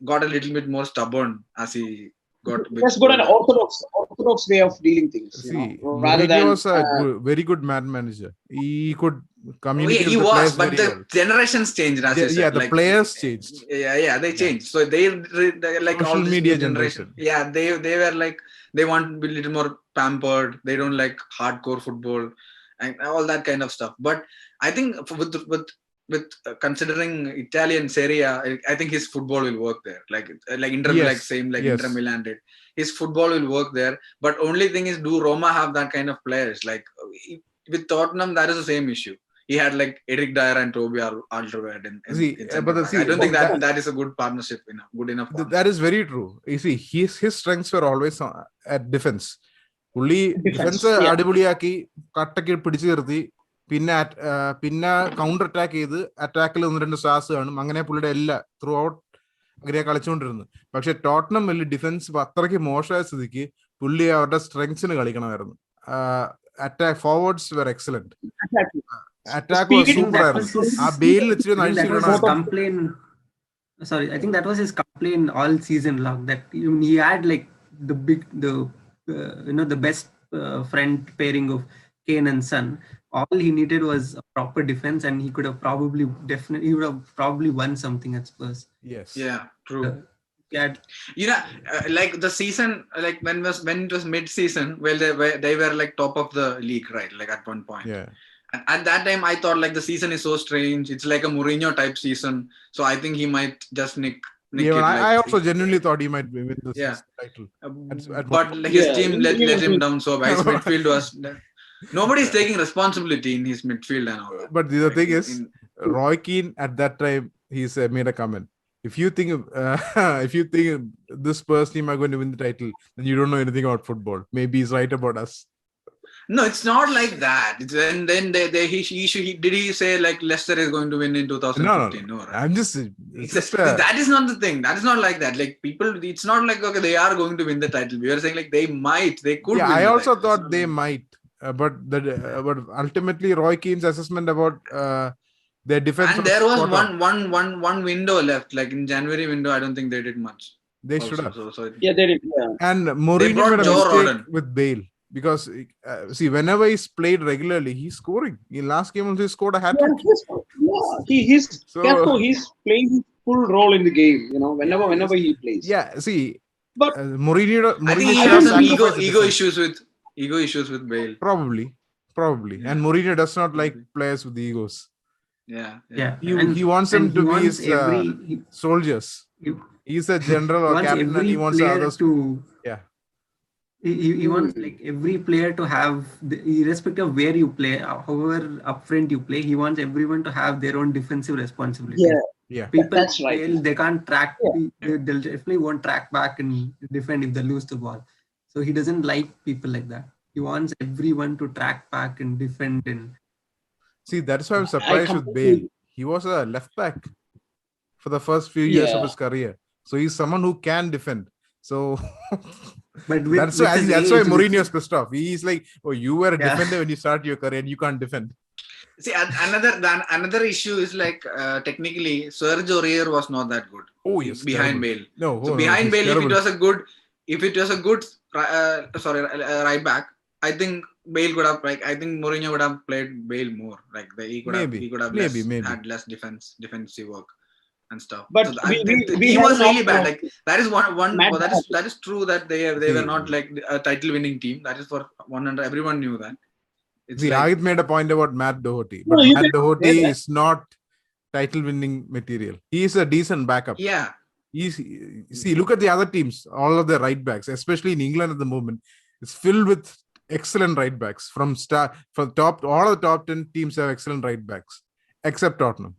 Speaker 4: got a little bit more stubborn as he got a bit
Speaker 2: That's good an
Speaker 4: older.
Speaker 2: orthodox way of dealing things.
Speaker 1: See,
Speaker 2: Rather
Speaker 1: Mourinho
Speaker 2: than
Speaker 1: was a very good man manager. He could
Speaker 4: Oh, yeah,
Speaker 1: communicate
Speaker 4: he
Speaker 1: with the
Speaker 4: was,
Speaker 1: players
Speaker 4: but
Speaker 1: very
Speaker 4: the
Speaker 1: well.
Speaker 4: generations changed, as you said.
Speaker 1: Yeah, the
Speaker 4: like,
Speaker 1: players changed.
Speaker 4: Yeah, they
Speaker 1: Yeah.
Speaker 4: changed. So they like all
Speaker 1: Social
Speaker 4: this
Speaker 1: media
Speaker 4: new generation.
Speaker 1: generation.
Speaker 4: Yeah, they were like, they want to be a little more pampered. They don't like hardcore football and all that kind of stuff. But I think with considering Italian Serie A, I think his football will work there. Like Inter, like
Speaker 1: Yes,
Speaker 4: same like
Speaker 1: yes.
Speaker 4: Inter Milan did. His football will work there. But only thing is, do Roma have that kind of players? Like with Tottenham, that is the same issue. He had like Eric Dyer and Toby Alderweireld in
Speaker 1: See,
Speaker 4: center
Speaker 1: but
Speaker 4: back. I don't think that is a good partnership enough. Good enough.
Speaker 1: That is very true. You see, his strengths were always at defense. പുള്ളി defence അടിപൊളിയാക്കി കട്ടക്ക് പിടിച്ചു നിർത്തി പിന്നെ counter attack ചെയ്ത് അറ്റാക്കിൽ 1-2 stars കാണും. അങ്ങനെ പുള്ളിയുടെ എല്ലാ through out അങ്ങനെ കളിച്ചുകൊണ്ടിരുന്നു. പക്ഷെ ടോട്ടനം വലിയ ഡിഫൻസ് അത്രയ്ക്ക് മോശമായ സ്ഥിതിക്ക് പുള്ളി അവരുടെ സ്ട്രെങ്സിന് കളിക്കണമായിരുന്നു. Attack forwards were excellent. Attack super ആയിരുന്നു. ആ ബെയിലിൽ ഇച്ചിരി
Speaker 3: complaint. Sorry, I think that was his complaint all season long, that he had like the best front pairing of Kane and Son. All he needed was a proper defense, and he would have probably won something at Spurs.
Speaker 1: Yes.
Speaker 4: Yeah, true.
Speaker 3: Yeah.
Speaker 4: Like the season, like when it was mid-season, well, they were like top of the league, right? Like at one point.
Speaker 1: Yeah.
Speaker 4: And at that time, I thought like the season is so strange. It's like a Mourinho type season. So I think he might just nick
Speaker 1: Yeah,
Speaker 4: it.
Speaker 1: I also genuinely thought he might win this title.
Speaker 4: But his team let him down so bad. His midfield was... Nobody's taking responsibility in his midfield and all that.
Speaker 1: But the thing is, Roy Keane at that time, he's made a comment. If you think this Spurs team are going to win the title, then you don't know anything about football. Maybe he's right about us.
Speaker 4: No, it's not like that. Then did he say like Leicester is going to win in 2015? No, right?
Speaker 1: I'm just
Speaker 4: that is not the thing. That is not like that. Like people, it's not like okay, they are going to win the title. We are saying like they could.
Speaker 1: Yeah,
Speaker 4: win
Speaker 1: I
Speaker 4: the
Speaker 1: also
Speaker 4: title.
Speaker 1: thought they might, but ultimately Roy Keane's assessment about their defense.
Speaker 4: And there was one window left, like in January window. I don't think they did much.
Speaker 1: They should have.
Speaker 2: Yeah, they did. Yeah.
Speaker 1: And Mourinho made a
Speaker 4: Joe
Speaker 1: mistake
Speaker 4: Rodon
Speaker 1: with Bale. Because see, whenever he's played regularly, he's scoring. In last game also he scored a hat trick.
Speaker 2: He's playing his full role in the game. Whenever he plays.
Speaker 1: Yeah, see,
Speaker 2: but
Speaker 1: Mourinho
Speaker 4: I think he has some ego issues with Bale.
Speaker 1: Probably,
Speaker 4: Yeah.
Speaker 1: and Mourinho does not like players with egos.
Speaker 4: Yeah.
Speaker 1: He wants them to be his soldiers. He's a general or captain, and he wants others
Speaker 3: to.
Speaker 1: Yeah.
Speaker 3: He wants like every player to have, irrespective of where you play, however upfront you play, he wants everyone to have their own defensive responsibility.
Speaker 1: Yeah.
Speaker 3: People,
Speaker 2: that's right.
Speaker 3: They can't track. They'll definitely won't track back and defend if they lose the ball. So he doesn't like people like that. He wants everyone to track back and defend. And
Speaker 1: see, that's why I'm surprised with Bale. He was a left back for the first few years of his career, so he's someone who can defend. So.
Speaker 3: But
Speaker 1: that's why Mourinho is pissed off. He's like, "Oh, you were a defender when you started your career, and you can't defend."
Speaker 4: See, another issue is like technically, Sergio Aurier was not that good.
Speaker 1: Oh yes,
Speaker 4: behind
Speaker 1: terrible.
Speaker 4: Bale. So behind Bale, if it was a good right back, I think Bale could have I think Mourinho would have played Bale more. Like he could have had less defensive work and stuff.
Speaker 2: But
Speaker 4: so
Speaker 2: we
Speaker 4: he was really bad. Like that is one. That is true that they were not like a title winning team. That is for 100. Everyone knew that.
Speaker 1: I made a point about Matt Doherty, but Matt Doherty is not title winning material. He is a decent backup.
Speaker 4: Yeah.
Speaker 1: Look at the other teams. All of the right backs, especially in England at the moment, it's filled with excellent right backs. From top, all of the top 10 teams have excellent right backs, except Tottenham.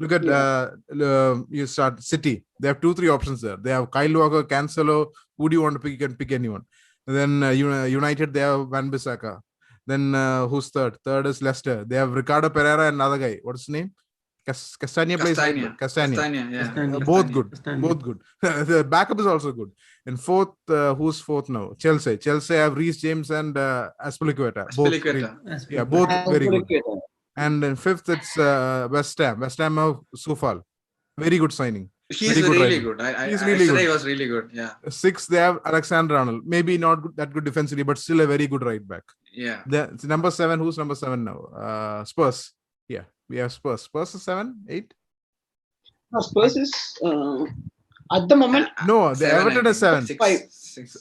Speaker 1: Look at you start City. They have 2-3 options there. They have Kyle Walker, Cancelo. Who do you want to pick? You can pick anyone. And then United, they have Van Bissaka. Then who's third? Third is Leicester. They have Ricardo Pereira and another guy. What's his name? Castagna.
Speaker 4: Yeah.
Speaker 1: Both good. The backup is also good. And fourth, who's fourth now? Chelsea have Reece James and Azpilicueta. Both very good. And then fifth, it's West Ham. West Ham have Soufal. Very good signing.
Speaker 4: He's
Speaker 1: Very good
Speaker 4: really
Speaker 1: right
Speaker 4: good.
Speaker 1: He's really
Speaker 4: Yesterday
Speaker 1: good.
Speaker 4: was really good. Yeah.
Speaker 1: 6, they have Alexander Arnold. Maybe not that good defensively, but still a very good right back.
Speaker 4: Yeah.
Speaker 1: It's number 7. Who's number 7 now? Spurs. Yeah, we have Spurs. Spurs is 7, 8.
Speaker 2: No, Spurs is at the moment.
Speaker 1: No, the
Speaker 4: 7,
Speaker 1: Everton
Speaker 4: I
Speaker 1: is
Speaker 4: think.
Speaker 1: 7.
Speaker 4: 6.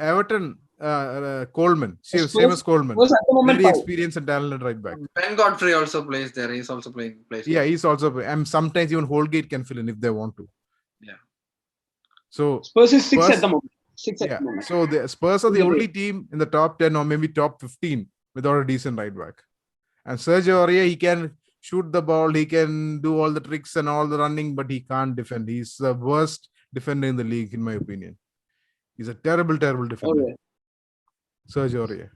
Speaker 1: Everton, Coleman. Same
Speaker 2: Spurs-
Speaker 1: as Coleman.
Speaker 2: Spurs at the moment
Speaker 1: Very
Speaker 2: 5.
Speaker 1: experienced and talented right back.
Speaker 4: Ben Godfrey also plays there. He's also plays.
Speaker 1: Yeah, he's also. And sometimes even Holgate can fill in if they want to.
Speaker 4: Yeah.
Speaker 1: So
Speaker 2: Spurs is 6
Speaker 1: Spurs-
Speaker 2: at the moment. 6 at
Speaker 1: yeah,
Speaker 2: the moment.
Speaker 1: so the Spurs are the
Speaker 2: Yeah.
Speaker 1: only team in the top 10 or maybe top 15 without a decent right back. And Sergio Aurier, he can shoot the ball, he can do all the tricks and all the running, but he can't defend. He's the worst defender in the league, in my opinion. He's a terrible defender.
Speaker 2: Okay.
Speaker 1: Sergio Aurier.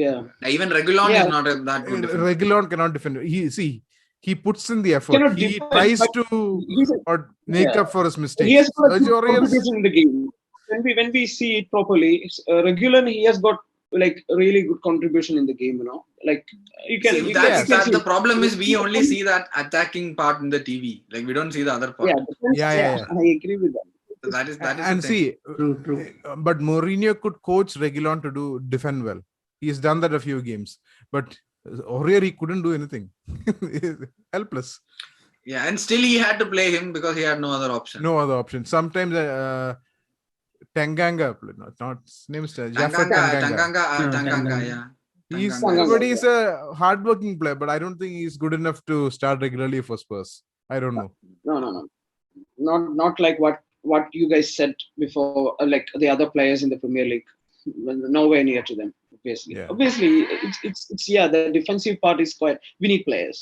Speaker 2: Yeah.
Speaker 4: Even Regulon
Speaker 2: Yeah.
Speaker 4: is not that good. defender.
Speaker 1: Regulon cannot defend. He puts in the effort.
Speaker 2: Cannot
Speaker 1: He
Speaker 2: defend,
Speaker 1: tries
Speaker 2: but
Speaker 1: to
Speaker 2: he's
Speaker 1: or make
Speaker 2: Yeah.
Speaker 1: up for his
Speaker 2: He
Speaker 1: mistakes.
Speaker 2: has got a
Speaker 1: Sergio
Speaker 2: good
Speaker 1: Aurier is-
Speaker 2: contribution in the game. When we see it properly, Regulon, he has got like really good contribution in the game. Like you can.
Speaker 4: See,
Speaker 2: you
Speaker 4: that's
Speaker 2: can
Speaker 4: that
Speaker 2: see-
Speaker 4: the problem is we only see that attacking part in the TV. Like we don't see the other part.
Speaker 2: Yeah, defense,
Speaker 1: Yeah.
Speaker 2: I agree with that.
Speaker 4: So that is
Speaker 1: and
Speaker 4: the thing.
Speaker 1: see,
Speaker 3: True.
Speaker 1: but Mourinho could coach Regulon to defend well. He's done that a few games, but Aurier, he couldn't do anything. Helpless.
Speaker 4: Yeah, and still he had to play him because he had no other option.
Speaker 1: No other option. Sometimes Tanganga, not his name is Jaffer Tanganga.
Speaker 4: Tanganga, yeah.
Speaker 2: Tanganga.
Speaker 1: He's a hardworking player, but I don't think he's good enough to start regularly for Spurs. I don't know.
Speaker 2: No. Not like what you guys said before. Like the other players in the Premier League, nowhere near to them. Obviously,
Speaker 1: Yeah.
Speaker 2: it's the defensive part is quite. We need players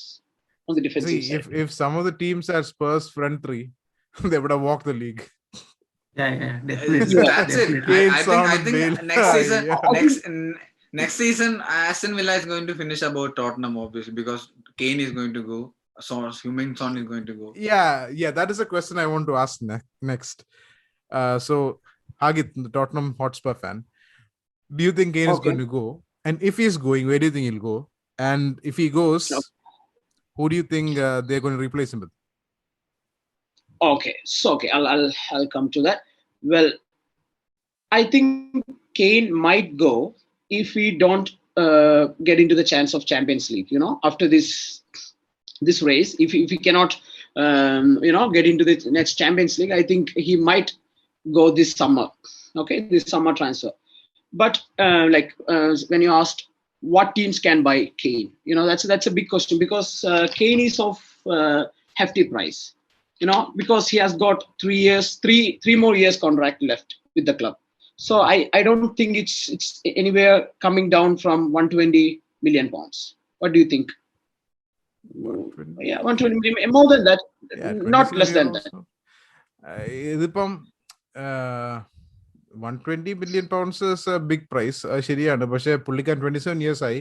Speaker 2: on the defensive
Speaker 1: See,
Speaker 2: side.
Speaker 1: if some of the teams are Spurs front 3, they would have walked the league.
Speaker 3: Yeah, definitely.
Speaker 4: That's it.
Speaker 1: Kane,
Speaker 4: I
Speaker 1: Son,
Speaker 4: think
Speaker 1: Bale.
Speaker 4: next season,
Speaker 1: Yeah.
Speaker 4: next season, Aston Villa is going to finish above Tottenham, obviously, because Kane is going to go. Heung-min Son is going to go.
Speaker 1: Yeah, that is a question I want to ask next. So, Hagit, the Tottenham Hotspur fan, do you think Kane is
Speaker 2: Okay.
Speaker 1: going to go? And if he's going, where do you think he'll go? And if he goes, who do you think they're going to replace him with?
Speaker 2: Okay, so I'll come to that. Well, I think Kane might go if we don't get into the chance of Champions League. After this race, if we cannot, get into the next Champions League, I think he might go this summer. Okay, this summer transfer. But when you asked what teams can buy Kane, that's a big question because Kane is of hefty price. Because he has got 3 more years contract left with the club. So I don't think it's anywhere coming down from 120 million pounds. What do you think?
Speaker 1: 120?
Speaker 2: Yeah, 120 million, more than that,
Speaker 1: Yeah,
Speaker 2: not
Speaker 1: 27
Speaker 2: less than
Speaker 1: years
Speaker 2: that.
Speaker 1: also. ഇതിപ്പം 120 million pounds is a big price. ശരിയാണ്. പക്ഷെ പുള്ളിക്കാൻ 27 years ആയി.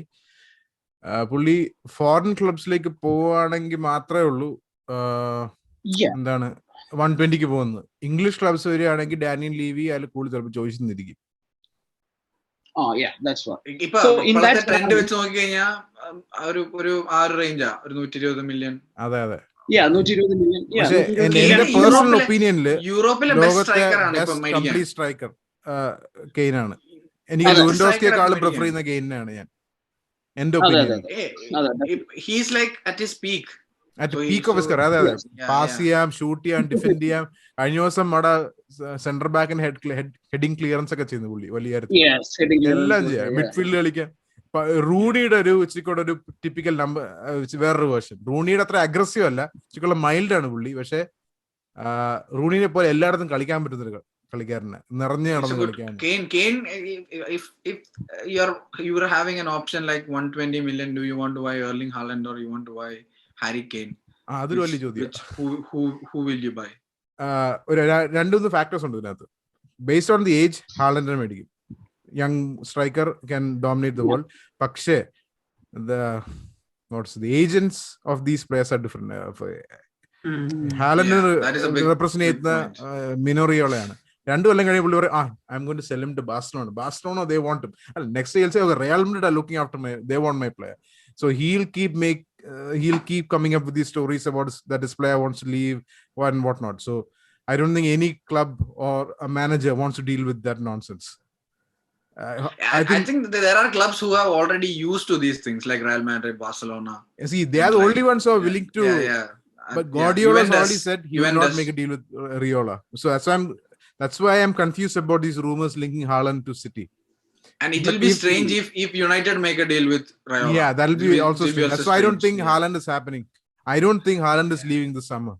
Speaker 1: പുള്ളി foreign ക്ലബ്സിലേക്ക് പോവുകയാണെങ്കിൽ മാത്രമേ ഉള്ളൂ
Speaker 2: Yeah.
Speaker 1: എന്താണ് 120ക്ക് പോകുന്നത്. ഇംഗ്ലീഷ് ക്ലബ്സ് വരികയാണെങ്കിൽ ഡാനിയൽ ലീവി അതിൽ കൂടുതൽ ചിലപ്പോൾ ചോദിച്ചിരിക്കും.
Speaker 2: Oh yeah, that's what.
Speaker 4: ഇപ്പൊ
Speaker 2: So in
Speaker 4: ഇപ്പോഴത്തെ
Speaker 2: that
Speaker 4: ട്രെൻഡ് വെച്ച് നോക്കി കഴിഞ്ഞാൽ ഒരു 6 റേഞ്ചാ, ഒരു 120 മില്യൺ.
Speaker 1: അതെ.
Speaker 2: Yeah, 120 million. Yeah,
Speaker 1: പക്ഷെ
Speaker 2: 120
Speaker 1: എന്റെ
Speaker 2: million.
Speaker 1: പേഴ്സണൽ ഒപ്പീനിയനില്
Speaker 4: യൂറോപ്പിലെ ബെസ്റ്റ്
Speaker 1: ലോകത്തെ
Speaker 4: സ്ട്രൈക്കർ ആണ് ഇപ്പൊ
Speaker 1: ബെസ്റ്റ്
Speaker 4: മേടിക്കാൻ.
Speaker 1: കംപ്ലീറ്റ് സ്ട്രൈക്കർ കെയ്നാണ്. എനിക്ക്
Speaker 2: അതെ,
Speaker 1: ലുവൻഡോസ്കിയെക്കാളും
Speaker 4: striker
Speaker 1: പ്രിഫർ ചെയ്യുന്ന കെയ്നാണ് ഞാൻ, എന്റെ
Speaker 2: അതെ,
Speaker 1: opinion.
Speaker 4: He's like at his peak.
Speaker 1: At
Speaker 4: So
Speaker 1: peak of his career. അതെ.
Speaker 4: Yeah,
Speaker 1: pass
Speaker 4: yeah.
Speaker 1: ചെയ്യാം, ഷൂട്ട് ചെയ്യാം, ഡിഫെൻഡ് ചെയ്യാം. കഴിഞ്ഞ ദിവസം അവിടെ സെന്റർ ബാക്കിന് ഹെഡിങ് ക്ലിയറൻസ് ഒക്കെ ചെയ്യുന്നു പുള്ളി വലിയ കാര്യത്തിൽ.
Speaker 2: Yes, heading
Speaker 1: എല്ലാം
Speaker 2: clearance,
Speaker 1: ചെയ്യാം.
Speaker 2: yeah.
Speaker 1: മിഡ്ഫീൽഡ് കളിക്കാൻ. റൂണിയുടെ ഒരു ഇച്ചിരിക്കൂടെ ഒരു ടിപ്പിക്കൽ നമ്പർ, വേറൊരു വേർഷൻ. റൂണിയുടെ അത്ര അഗ്രസീവ് അല്ല, ഇച്ചിരിക്കുള്ള മൈൽഡ് ആണ് പുള്ളി. പക്ഷെ റൂണിനെ പോലെ എല്ലായിടത്തും കളിക്കാൻ പറ്റുന്നൊരു കളിക്കാരന്, നിറഞ്ഞു നടന്ന് കളിക്കാൻ.
Speaker 4: Kane, if you are having an option like 120 million, do you want to buy Erling Haaland or you want to buy Harry Kane?
Speaker 1: അതൊരു വലിയ ചോദ്യം.
Speaker 4: Who will you buy?
Speaker 1: ഒരു 2-3 ഫാക്ടേഴ്സ് ഉണ്ട് ഇതിനകത്ത്. ബേസ്ഡ് ഓൺ ദി ഏജ് ഹാലൻഡിനെ മേടിക്കും. Young striker can dominate the world. പക്ഷേ the agents of these players are different. ഹാലൻഡിന്
Speaker 4: Yeah, that is a big
Speaker 1: represent ചെയ്യുന്ന
Speaker 4: point.
Speaker 1: മിനോറിയോളെയാണ്. 2 കൊല്ലം കഴിഞ്ഞ പുള്ളി പറയും, I'm going to sell him to Barcelona they want him. Real Madrid are looking after they want my player. So he'll keep he'll keep coming up with these stories about that his player wants to leave and whatnot. So I don't think any club or a manager wants to deal with that nonsense.
Speaker 4: I think there are clubs who are already used to these things, like Real Madrid, Barcelona.
Speaker 1: See, they are the only ones who are willing to.
Speaker 4: Yeah.
Speaker 1: But Guardiola has already said he will not
Speaker 4: Juventus.
Speaker 1: make a deal with Riola. So that's why I'm confused about these rumors linking Haaland to City.
Speaker 4: And it
Speaker 1: But
Speaker 4: will be strange if United make a deal with Raiola.
Speaker 1: Yeah, that'll be also strange. That's why I don't think
Speaker 4: yeah.
Speaker 1: Haaland is happening. I don't think Haaland is leaving this summer.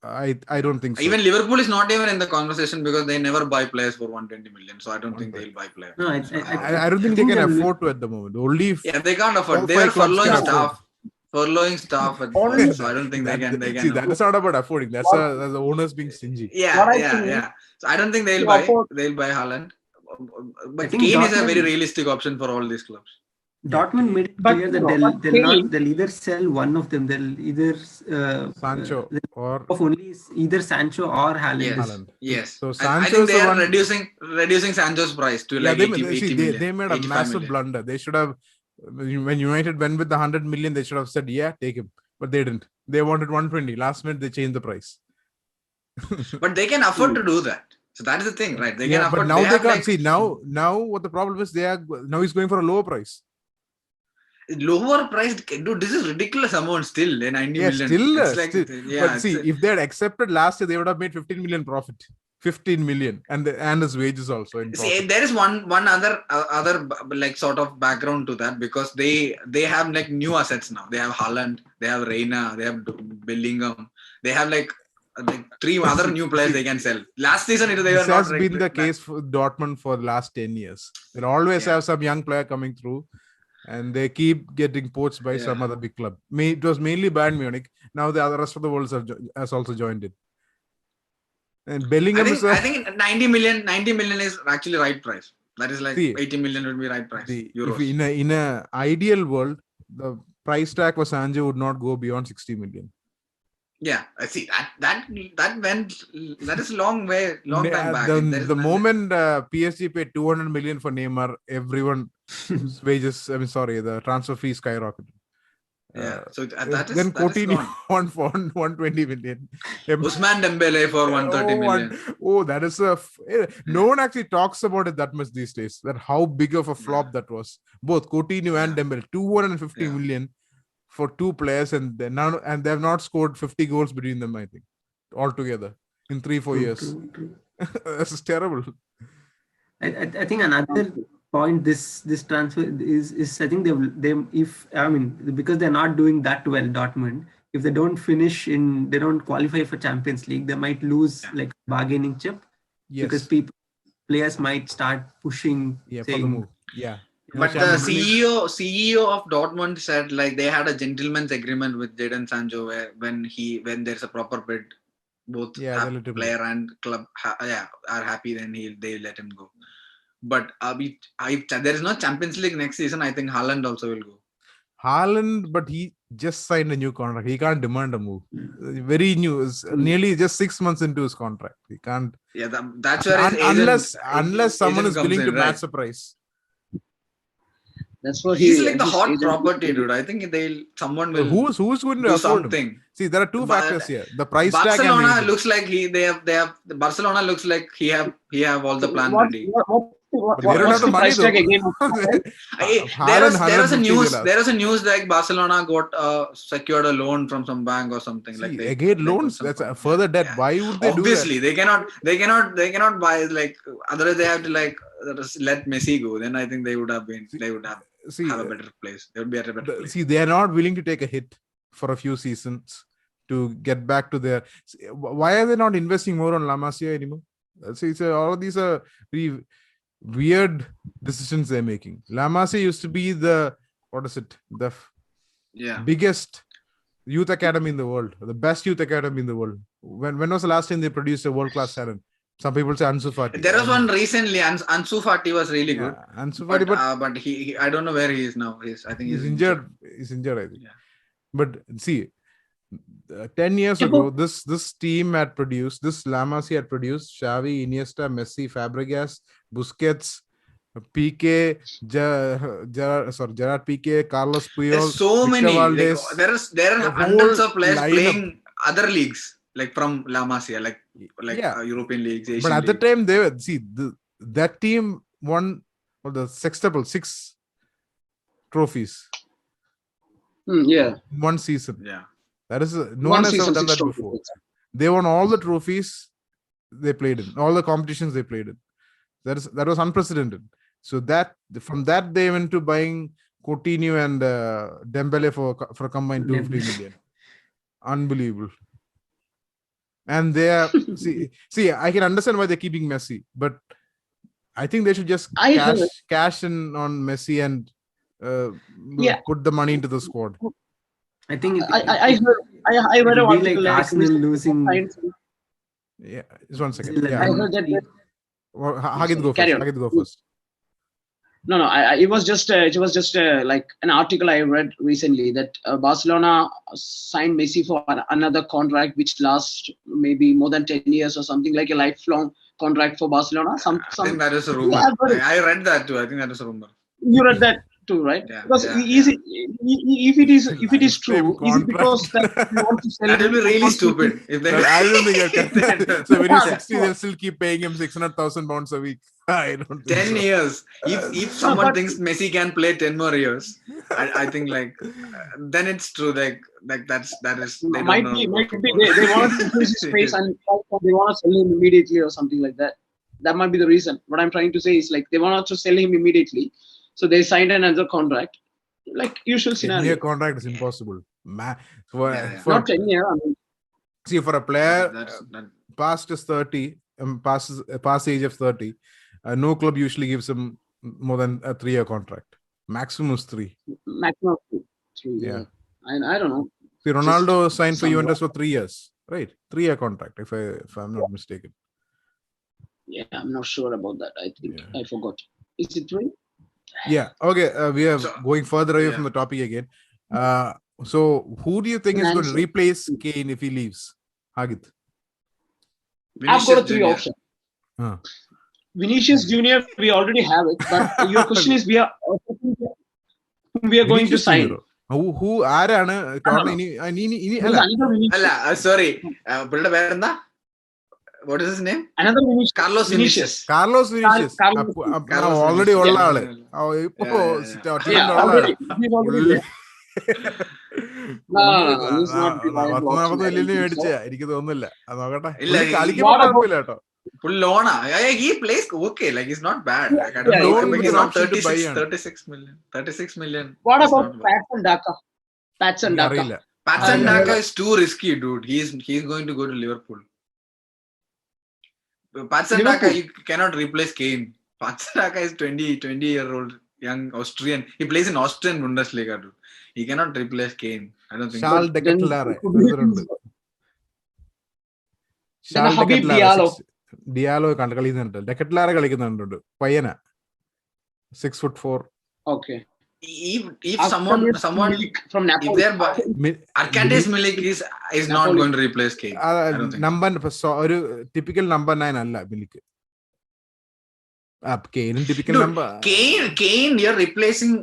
Speaker 1: I don't think so.
Speaker 4: Even Liverpool is not even in the conversation because they never buy players for 120 million. So I don't think they'll buy players.
Speaker 3: No,
Speaker 1: I don't think they can afford to at the moment. Only if
Speaker 4: they can't afford. They are furloughing staff. So I don't think they can.
Speaker 1: See, that is not about affording. That's the owners being stingy.
Speaker 4: Yeah. So I don't think they'll buy Haaland. But Kane is a very realistic option for all these clubs.
Speaker 3: Dortmund made it clear that they'll either sell one of them. They'll either
Speaker 1: Sancho or
Speaker 3: only either Sancho or Haaland.
Speaker 4: Yes.
Speaker 1: So
Speaker 4: I think they are reducing Sancho's price to like 80 million.
Speaker 1: They made a massive blunder. They should have, when United went with the 100 million, they should have said, yeah, take him. But they didn't. They wanted 120. Last minute, they changed the price.
Speaker 4: But they can afford to do that. So that is the thing, right? They can afford.
Speaker 1: But now they can't. See, now what the problem is, now he's going for a lower price.
Speaker 4: Lower price, dude, this is ridiculous amount still, 90 million.
Speaker 1: Still. But see, if they had accepted last year, they would have made 15 million profit. 15 million and his wages also.
Speaker 4: See, there is one other like sort of background to that, because they have like new assets now. They have Haaland, they have Reina, they have Bellingham, they have like 3 other new players they can sell. Last season, this
Speaker 1: has been the case for Dortmund for the last 10 years. They always have some young player coming through, and they keep getting poached by some other big club. It was mainly Bayern Munich. Now the rest of the world has also joined it. And Bellingham
Speaker 4: I think 90 million is actually right price. That is like 80 million would be right price. Euros.
Speaker 1: In a ideal world, the price tag for Sancho would not go beyond 60 million.
Speaker 4: Yeah, I see that is a long time back.
Speaker 1: The moment PSG paid 200 million for Neymar, everyone's wages, the transfer fee skyrocketed.
Speaker 4: So that is
Speaker 1: then Coutinho won for 120 million.
Speaker 4: Ousmane Dembele for 130 million.
Speaker 1: That is no one actually talks about it that much these days. That how big of a flop that was. Both Coutinho and Dembele, 250 million for 2 players, and they have not scored 50 goals between them, I think, altogether in 3-4 years. This is terrible.
Speaker 3: I think another point this transfer is I think because they're not doing that well, Dortmund, if they don't they don't qualify for Champions League, they might lose like bargaining chip. Because players might start pushing
Speaker 1: for the move.
Speaker 4: But the CEO of Dortmund said like they had a gentleman's agreement with Jadon Sancho where when there's a proper bid, both player and club are happy, then they let him go. But if there is no Champions League next season, I think Haaland also will go.
Speaker 1: Haaland, but he just signed a new contract. He can't demand a move. Very new. Nearly just 6 months into his contract. He can't.
Speaker 4: Yeah, that's where
Speaker 1: unless someone is willing to match the price.
Speaker 2: That's what
Speaker 4: he's like the hot property, dude. I think someone will.
Speaker 1: Who's going to
Speaker 4: do
Speaker 1: afford
Speaker 4: something?
Speaker 1: Him? See, there are 2 factors here. The price tag.
Speaker 4: Barcelona looks like Barcelona looks like he have all the plan ready.
Speaker 2: What the price tag again?
Speaker 4: There was a news like Barcelona got secured a loan from some bank or something.
Speaker 1: Loans. That's a further debt. Why would they
Speaker 4: obviously
Speaker 1: do
Speaker 4: that? They cannot buy, like, otherwise they have to let Messi go. Then I think they would have have a better place. They would be at a better place.
Speaker 1: See, they are not willing to take a hit for a few seasons to get back to their. Why are they not investing more on La Masia anymore? All of these are very weird decisions they're making. La Masia used to be the biggest youth academy in the world, the best youth academy in the world. When was the last time they produced a world-class talent? Some people say Ansu Fati.
Speaker 4: There was one recently. Ansu Fati was really good.
Speaker 1: Ansu Fati,
Speaker 4: but he I don't know where he is now. I think he's
Speaker 1: injured. He's injured, I think. Yeah. But see, 10 years ago, this team had produced, this La Masia had produced Xavi, Iniesta, Messi, Fabregas, Busquets, PK, Gerard Piqué, Carlos Puyol,
Speaker 4: There's so
Speaker 1: Victor
Speaker 4: many. Like,
Speaker 1: Valdez.
Speaker 4: there are
Speaker 1: the
Speaker 4: hundreds
Speaker 1: whole
Speaker 4: of players
Speaker 1: lineup.
Speaker 4: playing other leagues, like from La Masia, like
Speaker 1: Yeah.
Speaker 4: European leagues, Asian
Speaker 1: But at the
Speaker 4: leagues.
Speaker 1: time, they were that team won the sextuple 6 trophies
Speaker 2: Yeah.
Speaker 1: in one season.
Speaker 4: Yeah.
Speaker 1: That is no
Speaker 2: One
Speaker 1: one has ever
Speaker 2: season,
Speaker 1: done
Speaker 2: 6
Speaker 1: that
Speaker 2: trophies.
Speaker 1: before. They won all the trophies they played in, all the competitions they played in. That was unprecedented. So from that they went to buying Coutinho and Dembele for a combined 250 million. Unbelievable. And they are see, I can understand why they're keeping Messi, but I think they should just cash in on Messi and put the money into the squad.
Speaker 3: I think
Speaker 2: I read
Speaker 3: it'll
Speaker 2: an
Speaker 3: be
Speaker 2: article
Speaker 3: like Arsenal losing.
Speaker 1: Yeah, just 1 second.
Speaker 3: Still
Speaker 1: Yeah,
Speaker 2: I heard that.
Speaker 1: Hagid go
Speaker 2: Carry
Speaker 1: first.
Speaker 2: on.
Speaker 1: Hagid go first.
Speaker 2: No, it was just like an article I read recently that Barcelona signed Messi for another contract which lasts maybe more than 10 years or something, like a lifelong contract for Barcelona.
Speaker 4: I think that is a rumor.
Speaker 2: Yeah,
Speaker 4: I read that too. I think that is a rumor.
Speaker 2: You read that too, right?
Speaker 4: Yeah,
Speaker 2: because
Speaker 4: yeah,
Speaker 2: if it is true, is it because that you want to sell
Speaker 4: that will
Speaker 2: him
Speaker 4: be really
Speaker 2: for-
Speaker 4: stupid if they.
Speaker 1: I don't think
Speaker 4: if they-
Speaker 1: so. When he's 60, they'll still keep paying him 600,000 pounds a week. I don't think
Speaker 4: 10
Speaker 1: so.
Speaker 4: years. If someone
Speaker 2: but-
Speaker 4: thinks Messi can play 10 more years, I think then it's true. That is. They don't
Speaker 2: might
Speaker 4: know
Speaker 2: be
Speaker 4: about
Speaker 2: they
Speaker 4: football.
Speaker 2: want to increase his space and they want to sell him immediately or something like that. That might be the reason. What I'm trying to say is like they want to sell him immediately, so they signed another contract, like usual
Speaker 1: 10-year
Speaker 2: scenario.
Speaker 1: contract is impossible.
Speaker 4: Yeah.
Speaker 2: Not 10 years. I mean,
Speaker 1: See, for a player
Speaker 4: That-
Speaker 1: past is 30, past age of 30, no club usually gives him more than a 3-year contract. Maximum is 3.
Speaker 2: maximum 3.
Speaker 1: Yeah.
Speaker 2: I don't know.
Speaker 1: See, Ronaldo signed for
Speaker 2: some-
Speaker 1: Juventus for 3 years, right? 3-year contract, if I'm not mistaken.
Speaker 2: Yeah, I'm not sure about that. I think
Speaker 1: Yeah.
Speaker 2: I forgot. Is it 3?
Speaker 1: Yeah. Okay. We are
Speaker 4: So-
Speaker 1: going further away
Speaker 4: yeah.
Speaker 1: from the topic again. So, who do you think is going to
Speaker 2: Nancy.
Speaker 1: replace Kane if he leaves? Hagit.
Speaker 2: I've got a
Speaker 4: Vinicius
Speaker 2: 3
Speaker 4: Junior.
Speaker 2: option.
Speaker 1: Huh.
Speaker 2: Vinicius Junior, we already have it. But your question is, we are going to
Speaker 1: Vinicius
Speaker 2: sign.
Speaker 1: Junior. Who ആരാണ് total ഇനി
Speaker 2: There's
Speaker 1: അല്ല
Speaker 2: another Vinicius.
Speaker 4: അല്ല sorry പുള്ളിയുടെ പേരെന്താ what is his name
Speaker 2: Another Vinicius.
Speaker 4: Carlos Vinicius
Speaker 1: Carlos Vinicius
Speaker 2: Carlos
Speaker 1: already
Speaker 4: Vinicius.
Speaker 1: ഉള്ള
Speaker 4: Yeah,
Speaker 1: ആള്
Speaker 4: yeah,
Speaker 1: ഇപ്പൊ
Speaker 4: yeah.
Speaker 2: Yeah, already. He's already there. No, he's not the viable option.
Speaker 1: 40-40 വലിയ മേടിച്ച എനിക്ക് തോന്നുന്നില്ല അത് നോക്കട്ടെ
Speaker 4: ഇല്ല,
Speaker 1: പുള്ളി
Speaker 4: ഈ-
Speaker 1: കളിക്കുമ്പോ കുഴപ്പമില്ല കേട്ടോ
Speaker 4: പുള്ളി ലോണാ he plays okay like is not bad
Speaker 2: Yeah, yeah,
Speaker 1: loan
Speaker 2: yeah.
Speaker 1: is an option to buy ആണ്.
Speaker 4: 36 million
Speaker 2: What
Speaker 4: is
Speaker 2: about
Speaker 4: not bad.
Speaker 2: Patson Daka? Patson
Speaker 1: എനിക്ക്
Speaker 2: Daka.
Speaker 1: അറിയില്ല
Speaker 4: Patson
Speaker 2: I-
Speaker 4: Daka is too risky, dude. He's going to go to Liverpool. Patson Daka,
Speaker 2: Liverpool?
Speaker 4: you cannot replace Kane. Patson Daka is 20-year-old young Austrian. He plays in Austrian Bundesliga, dude. He cannot replace Kane. I don't think.
Speaker 1: Schar
Speaker 4: So.
Speaker 1: ഡെക്കറ്റ്ലാറെ
Speaker 2: Could be-
Speaker 1: ഒരുത്തരുണ്ട് Schar
Speaker 2: Habib
Speaker 1: ഡെക്കറ്റ്ലാറെ
Speaker 2: Diallo.
Speaker 1: Diallo കളിക്കുന്നുണ്ട് ഡെക്കറ്റ്ലാറെ കളിക്കുന്നുണ്ട് പയ്യന 6'4".
Speaker 2: Okay.
Speaker 4: If someone
Speaker 2: Milik from
Speaker 4: if
Speaker 2: Napoli.
Speaker 4: they're Arkantis Milik is not
Speaker 2: Napoli.
Speaker 4: going to replace Kane. I don't think.
Speaker 1: Number ഒരു typical number 9 അല്ല Milik കെയിനും typical
Speaker 4: Dude,
Speaker 1: number
Speaker 4: Kane,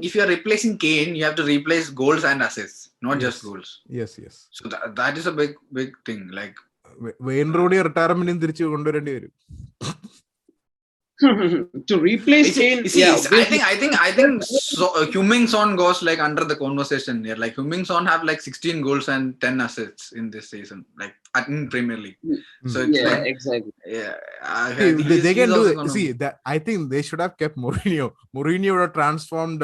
Speaker 4: if you're replacing Kane, you have to replace goals and assists, not just goals.
Speaker 1: Yes
Speaker 4: So that is a big thing. Like
Speaker 1: Wayne Rooney റിട്ടയർമെന്റും തിരിച്ചു കൊണ്ടുവരേണ്ടി വരും
Speaker 2: To replace Kane,
Speaker 4: I think Heung-min Son goes like under the conversation here. Like Heung-min Son have like 16 goals and 10 assists in this season, like in Premier League. So it's
Speaker 2: yeah,
Speaker 4: like
Speaker 2: exactly.
Speaker 1: They can do
Speaker 4: also
Speaker 1: it. See, that I think they should have kept Mourinho. Mourinho would have transformed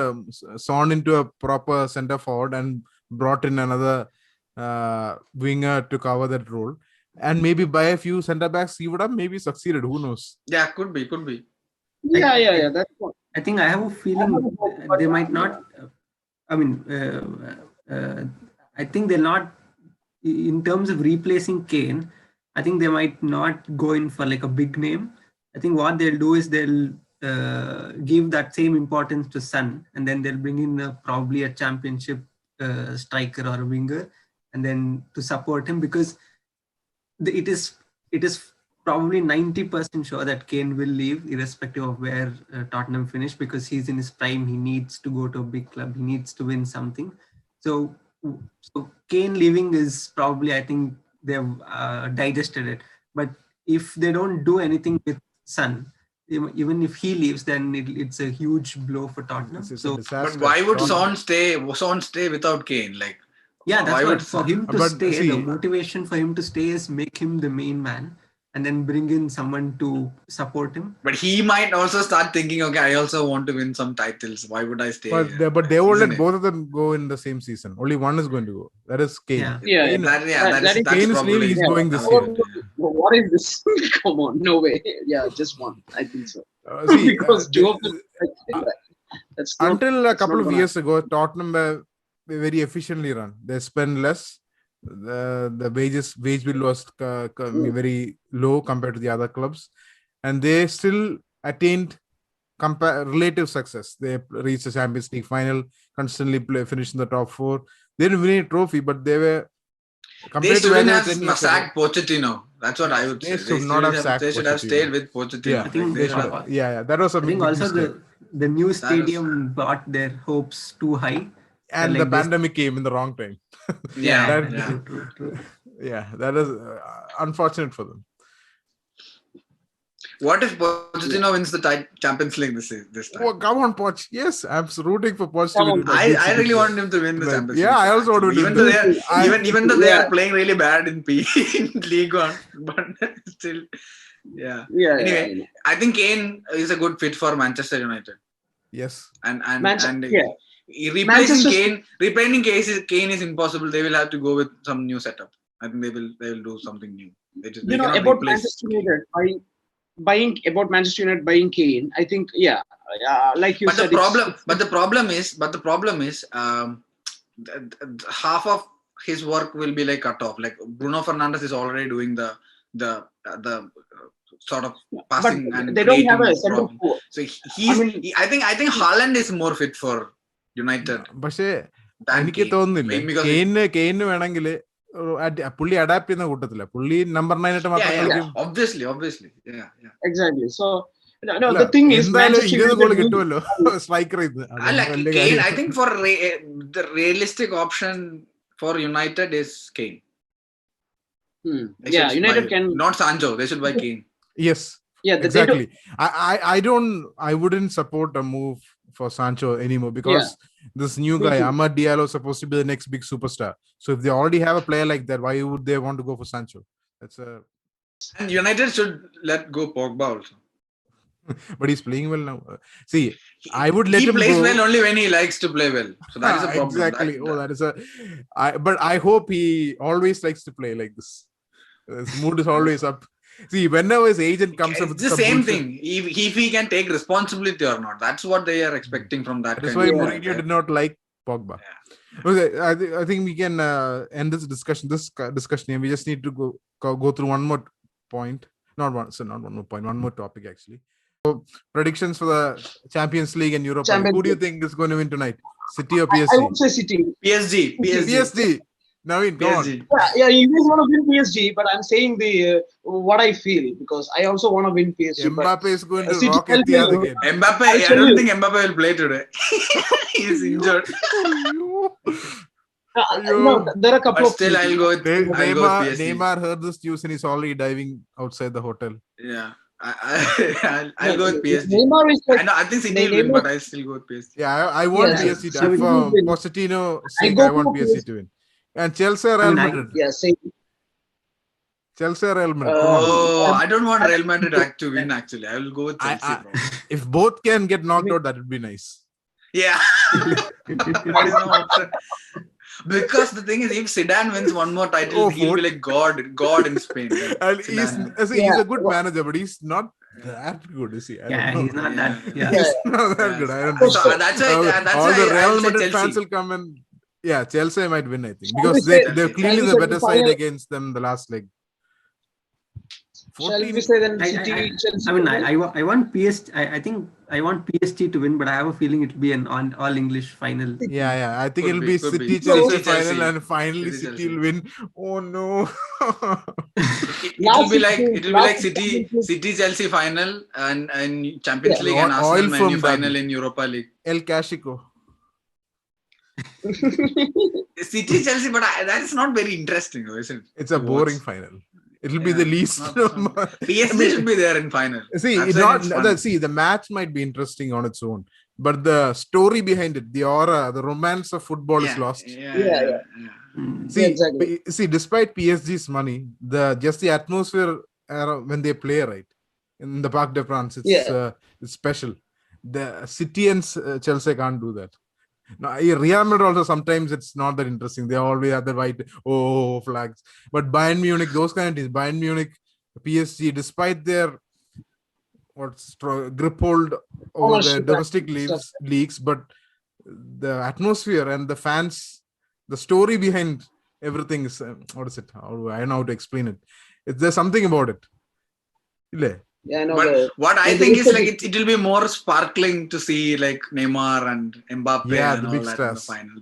Speaker 1: Son into a proper center forward and brought in another winger to cover that role. And maybe by a few center backs, he would have maybe succeeded. Who knows?
Speaker 4: Yeah, could be.
Speaker 2: Yeah. That's what.
Speaker 3: I think I have a feeling they might not. I mean, I think they're not. In terms of replacing Kane, I think they might not go in for like a big name. I think what they'll do is they'll give that same importance to Son, and then they'll bring in probably a championship striker or a winger, and then to support him because it is probably 90% sure that Kane will leave, irrespective of where Tottenham finish, because he's in his prime. He needs to go to a big club. He needs to win something. So Kane leaving is probably, I think they've digested it. But if they don't do anything with Son, even if he leaves, then it's a huge blow for Tottenham.
Speaker 1: It's a
Speaker 3: So,
Speaker 1: disaster.
Speaker 4: But why would
Speaker 1: Tottenham-
Speaker 4: Son stay without Kane? Like,
Speaker 3: yeah, that's
Speaker 4: why
Speaker 3: what
Speaker 4: would
Speaker 3: for
Speaker 4: Son-
Speaker 3: him to
Speaker 1: But
Speaker 3: stay.
Speaker 1: see-
Speaker 3: The motivation for him to stay is make him the main man, and then bring in someone to support him.
Speaker 4: But he might also start thinking, okay, I also want to win some titles. Why would I stay
Speaker 1: But
Speaker 4: here?
Speaker 1: they won't
Speaker 4: Isn't
Speaker 1: let
Speaker 4: it?
Speaker 1: both of them go in the same season. Only one is going to go. That is Kane.
Speaker 3: Yeah.
Speaker 2: Yeah,
Speaker 1: Kane,
Speaker 2: that is-
Speaker 1: Kane is
Speaker 4: probably-
Speaker 1: leaving. He's
Speaker 2: Yeah.
Speaker 1: going this
Speaker 2: What,
Speaker 1: year.
Speaker 2: what is this? Come on, no way. Yeah, just one. I think so.
Speaker 1: See,
Speaker 2: Because two of them, that's not,
Speaker 1: until a
Speaker 2: that's
Speaker 1: couple
Speaker 2: not
Speaker 1: of
Speaker 2: gonna
Speaker 1: years ago, Tottenham were very efficiently run. They spend less. The wage bill was very low compared to the other clubs, and they still attained relative success. They reached the Champions League final, constantly finished in the top 4. They didn't win a trophy, but they were
Speaker 4: They
Speaker 1: compared to
Speaker 4: shouldn't
Speaker 1: where
Speaker 4: have
Speaker 1: they were 10 years ago.
Speaker 4: sacked Pochettino. That's what I would
Speaker 1: They
Speaker 4: say.
Speaker 1: should not have sacked
Speaker 4: They should have
Speaker 1: Pochettino.
Speaker 4: stayed with Pochettino.
Speaker 1: Yeah,
Speaker 3: I think
Speaker 1: they
Speaker 3: they
Speaker 1: should.
Speaker 3: have-
Speaker 1: Yeah, that was a
Speaker 3: I think
Speaker 1: big
Speaker 3: also
Speaker 1: mistake.
Speaker 3: the new
Speaker 4: was-
Speaker 3: stadium brought their hopes too high.
Speaker 1: And
Speaker 3: like
Speaker 1: the
Speaker 3: this-
Speaker 1: pandemic came in the wrong time.
Speaker 4: Yeah,
Speaker 1: That-
Speaker 4: yeah.
Speaker 3: True.
Speaker 1: Yeah, that is unfortunate for them.
Speaker 4: What if Pochettino wins the Champions League this time?
Speaker 1: Oh, come on, Poch. Yes, I'm rooting for Poch to
Speaker 2: Come
Speaker 1: win.
Speaker 2: on.
Speaker 1: it against
Speaker 4: I really
Speaker 1: City.
Speaker 4: want him to win the
Speaker 1: But-
Speaker 4: Champions
Speaker 1: yeah,
Speaker 4: League.
Speaker 1: I also want to win
Speaker 4: even
Speaker 1: the-
Speaker 4: though they are,
Speaker 1: I-
Speaker 4: even though they
Speaker 2: Yeah.
Speaker 4: are playing really bad in League One, but still, yeah.
Speaker 2: yeah.
Speaker 4: Anyway,
Speaker 2: yeah.
Speaker 4: I think Kane is a good fit for Manchester United,
Speaker 1: Yes.
Speaker 4: and
Speaker 2: Yeah.
Speaker 4: replacing
Speaker 2: Manchester-
Speaker 4: Kane is impossible. They will have to go with some new setup. I think they will do something new. They
Speaker 2: You know,
Speaker 4: cannot
Speaker 2: about
Speaker 4: replace
Speaker 2: Manchester United buying buying Kane, I think, like you
Speaker 4: But
Speaker 2: said,
Speaker 4: the problem is half of his work will be like cut off. Like Bruno Fernandes is already doing the sort of passing
Speaker 2: but
Speaker 4: and
Speaker 2: they don't have a
Speaker 4: creating
Speaker 2: center
Speaker 4: problem.
Speaker 2: forward.
Speaker 4: So he's.
Speaker 2: I mean-
Speaker 4: I think Haaland is more fit for United
Speaker 1: പക്ഷേ
Speaker 4: than
Speaker 1: എനിക്ക്
Speaker 4: Kane.
Speaker 1: തോന്നുന്നില്ല
Speaker 4: Because
Speaker 1: കെയിന് വേണമെങ്കിൽ പുള്ളി adapt ചെയ്യുന്ന കൂട്ടത്തില്ല പുള്ളി number 9 ആയിട്ട് മാത്രം കളിക്കും
Speaker 4: obviously, yeah.
Speaker 2: Exactly. So no,
Speaker 1: അല്ല,
Speaker 2: the thing is,
Speaker 1: എന്തായാലും
Speaker 2: Manchester
Speaker 1: 20 ഗോൾ
Speaker 2: United
Speaker 1: കിട്ടുമല്ലോ സ്ട്രൈക്കർ ഇത്
Speaker 4: I like Kane. I think for the realistic option for United is Kane. They should
Speaker 2: United
Speaker 4: buy-
Speaker 2: can.
Speaker 4: not Sancho. They should buy Kane.
Speaker 1: Yes
Speaker 2: Yeah, they
Speaker 1: exactly. I wouldn't support a move for Sancho anymore because this new
Speaker 2: Me
Speaker 1: guy
Speaker 2: too.
Speaker 1: Amad Diallo is supposed to be the next big superstar. So if they already have a player like that, why would they want to go for Sancho? That's
Speaker 4: And United should let go Pogba also.
Speaker 1: but he's playing well now. See, I would let
Speaker 4: He
Speaker 1: him
Speaker 4: plays
Speaker 1: go.
Speaker 4: well only when he likes to play well. So that is a problem.
Speaker 1: Exactly. That is but I hope he always likes to play like this. His mood is always up. See, whenever his agent comes up with
Speaker 4: It's the
Speaker 1: some
Speaker 4: same
Speaker 1: bullshit,
Speaker 4: thing. If he can take responsibility or not, that's what they are expecting from that.
Speaker 1: That's
Speaker 4: kind
Speaker 1: why
Speaker 4: of
Speaker 1: Mourinho
Speaker 4: player.
Speaker 1: did not like Pogba. Okay, I think we can end this discussion here. We just need to go through one more point. Not one more point. One more topic actually. So predictions for the Champions League and Europa.
Speaker 2: Champions
Speaker 1: Who do you
Speaker 2: League.
Speaker 1: think is going to win tonight? City or
Speaker 2: I
Speaker 1: PSG?
Speaker 2: would say City.
Speaker 4: PSG.
Speaker 1: PSG. Naveen, go on.
Speaker 4: PSG.
Speaker 2: Yeah, you guys want to win PSG, but I'm saying what I feel, because I also want to win PSG. but
Speaker 1: Mbappe is going to
Speaker 2: City
Speaker 1: rock
Speaker 2: will
Speaker 1: Etihad
Speaker 2: win.
Speaker 1: again.
Speaker 4: Mbappe,
Speaker 2: I'll
Speaker 4: I
Speaker 2: tell
Speaker 4: don't
Speaker 2: you.
Speaker 4: think Mbappe will play today. He is injured.
Speaker 2: there are a couple
Speaker 4: But
Speaker 2: of
Speaker 4: still, I'll go with PSG.
Speaker 1: Neymar heard this news and he's already diving outside the hotel.
Speaker 4: Yeah. I'll go with PSG.
Speaker 2: Neymar is like,
Speaker 4: I think City will win,
Speaker 2: Neymar-
Speaker 4: but I still go with PSG.
Speaker 1: Yeah, I want
Speaker 2: Yeah,
Speaker 1: PSG to
Speaker 2: so
Speaker 1: for
Speaker 2: we will win.
Speaker 1: Pochettino's sake.
Speaker 2: go
Speaker 1: I want
Speaker 2: for
Speaker 1: PSG
Speaker 2: PSG.
Speaker 1: to win. And Chelsea or Real
Speaker 3: And I-
Speaker 1: Madrid?
Speaker 2: same.
Speaker 1: Chelsea or Real Madrid? Come on.
Speaker 4: Oh, I don't want Real Madrid to win actually. I will go with Chelsea.
Speaker 1: I-
Speaker 4: probably.
Speaker 1: If both can get knocked out, that would be nice.
Speaker 4: Yeah. There is no option. Because the thing is, if Zidane wins one more title,
Speaker 1: Oh,
Speaker 4: he'll
Speaker 1: what?
Speaker 4: be like God in Spain. Like
Speaker 1: And
Speaker 4: Zidane.
Speaker 1: he's a good manager, but he's not that good, is he? I
Speaker 3: Yeah,
Speaker 1: don't
Speaker 3: he's
Speaker 1: know.
Speaker 3: not that. Yeah.
Speaker 2: Yeah.
Speaker 1: He's not that
Speaker 4: Yeah.
Speaker 1: good. I don't
Speaker 2: So,
Speaker 1: think.
Speaker 4: that's why
Speaker 1: All the Real
Speaker 4: I'll say
Speaker 1: Madrid
Speaker 4: Chelsea.
Speaker 1: fans will come and Chelsea might win, I think,
Speaker 2: I
Speaker 1: because
Speaker 2: would say-
Speaker 1: they're clearly
Speaker 2: I would
Speaker 1: the
Speaker 2: say
Speaker 1: better
Speaker 2: the
Speaker 1: side
Speaker 2: final-
Speaker 1: against them the last leg.
Speaker 2: Shall
Speaker 1: 14.
Speaker 2: we say then
Speaker 3: I,
Speaker 2: City,
Speaker 3: I,
Speaker 2: Chelsea?
Speaker 3: I mean, I want PSG. I think I want PSG to win, but I have a feeling it will be an all English final.
Speaker 1: Yeah. I think
Speaker 4: Could
Speaker 1: it'll
Speaker 4: be,
Speaker 1: be
Speaker 4: could be.
Speaker 1: City Chelsea
Speaker 4: City, Chelsea.
Speaker 1: final, and finally
Speaker 4: City,
Speaker 1: City
Speaker 4: Chelsea.
Speaker 1: will win. Oh no.
Speaker 4: It'll be like
Speaker 2: Last
Speaker 4: City
Speaker 2: season-
Speaker 4: Chelsea final and Champions
Speaker 2: Yeah.
Speaker 4: League and
Speaker 1: Oil
Speaker 4: Arsenal Man U
Speaker 1: firm
Speaker 4: final
Speaker 1: derby.
Speaker 4: in Europa League.
Speaker 1: El Clasico.
Speaker 4: City Chelsea, but that's not very interesting, though, isn't it?
Speaker 1: It's a
Speaker 4: To
Speaker 1: boring
Speaker 4: watch.
Speaker 1: final. It'll be the least.
Speaker 4: PSG should be there in final.
Speaker 1: See,
Speaker 4: That's
Speaker 1: it's
Speaker 4: when
Speaker 1: not.
Speaker 4: it's fun.
Speaker 1: See, the match might be interesting on its own, but the story behind it, the aura, the romance of football is lost.
Speaker 2: Yeah.
Speaker 1: See,
Speaker 2: exactly.
Speaker 1: see, despite PSG's money, the atmosphere when they play, right, in the Parc des Princes, it's special. The City and Chelsea can't do that. Now, Real Madrid also sometimes it's not that interesting. They always have the white flags. But Bayern Munich, those kind of teams, Bayern Munich, PSG, despite their grip hold over the domestic leagues, but the atmosphere and the fans, the story behind everything is what is it? I don't know how to explain it. There's something about it.
Speaker 2: Yeah, I know.
Speaker 4: But what I think is like it will be more sparkling to see like Neymar and Mbappe and all that in the final.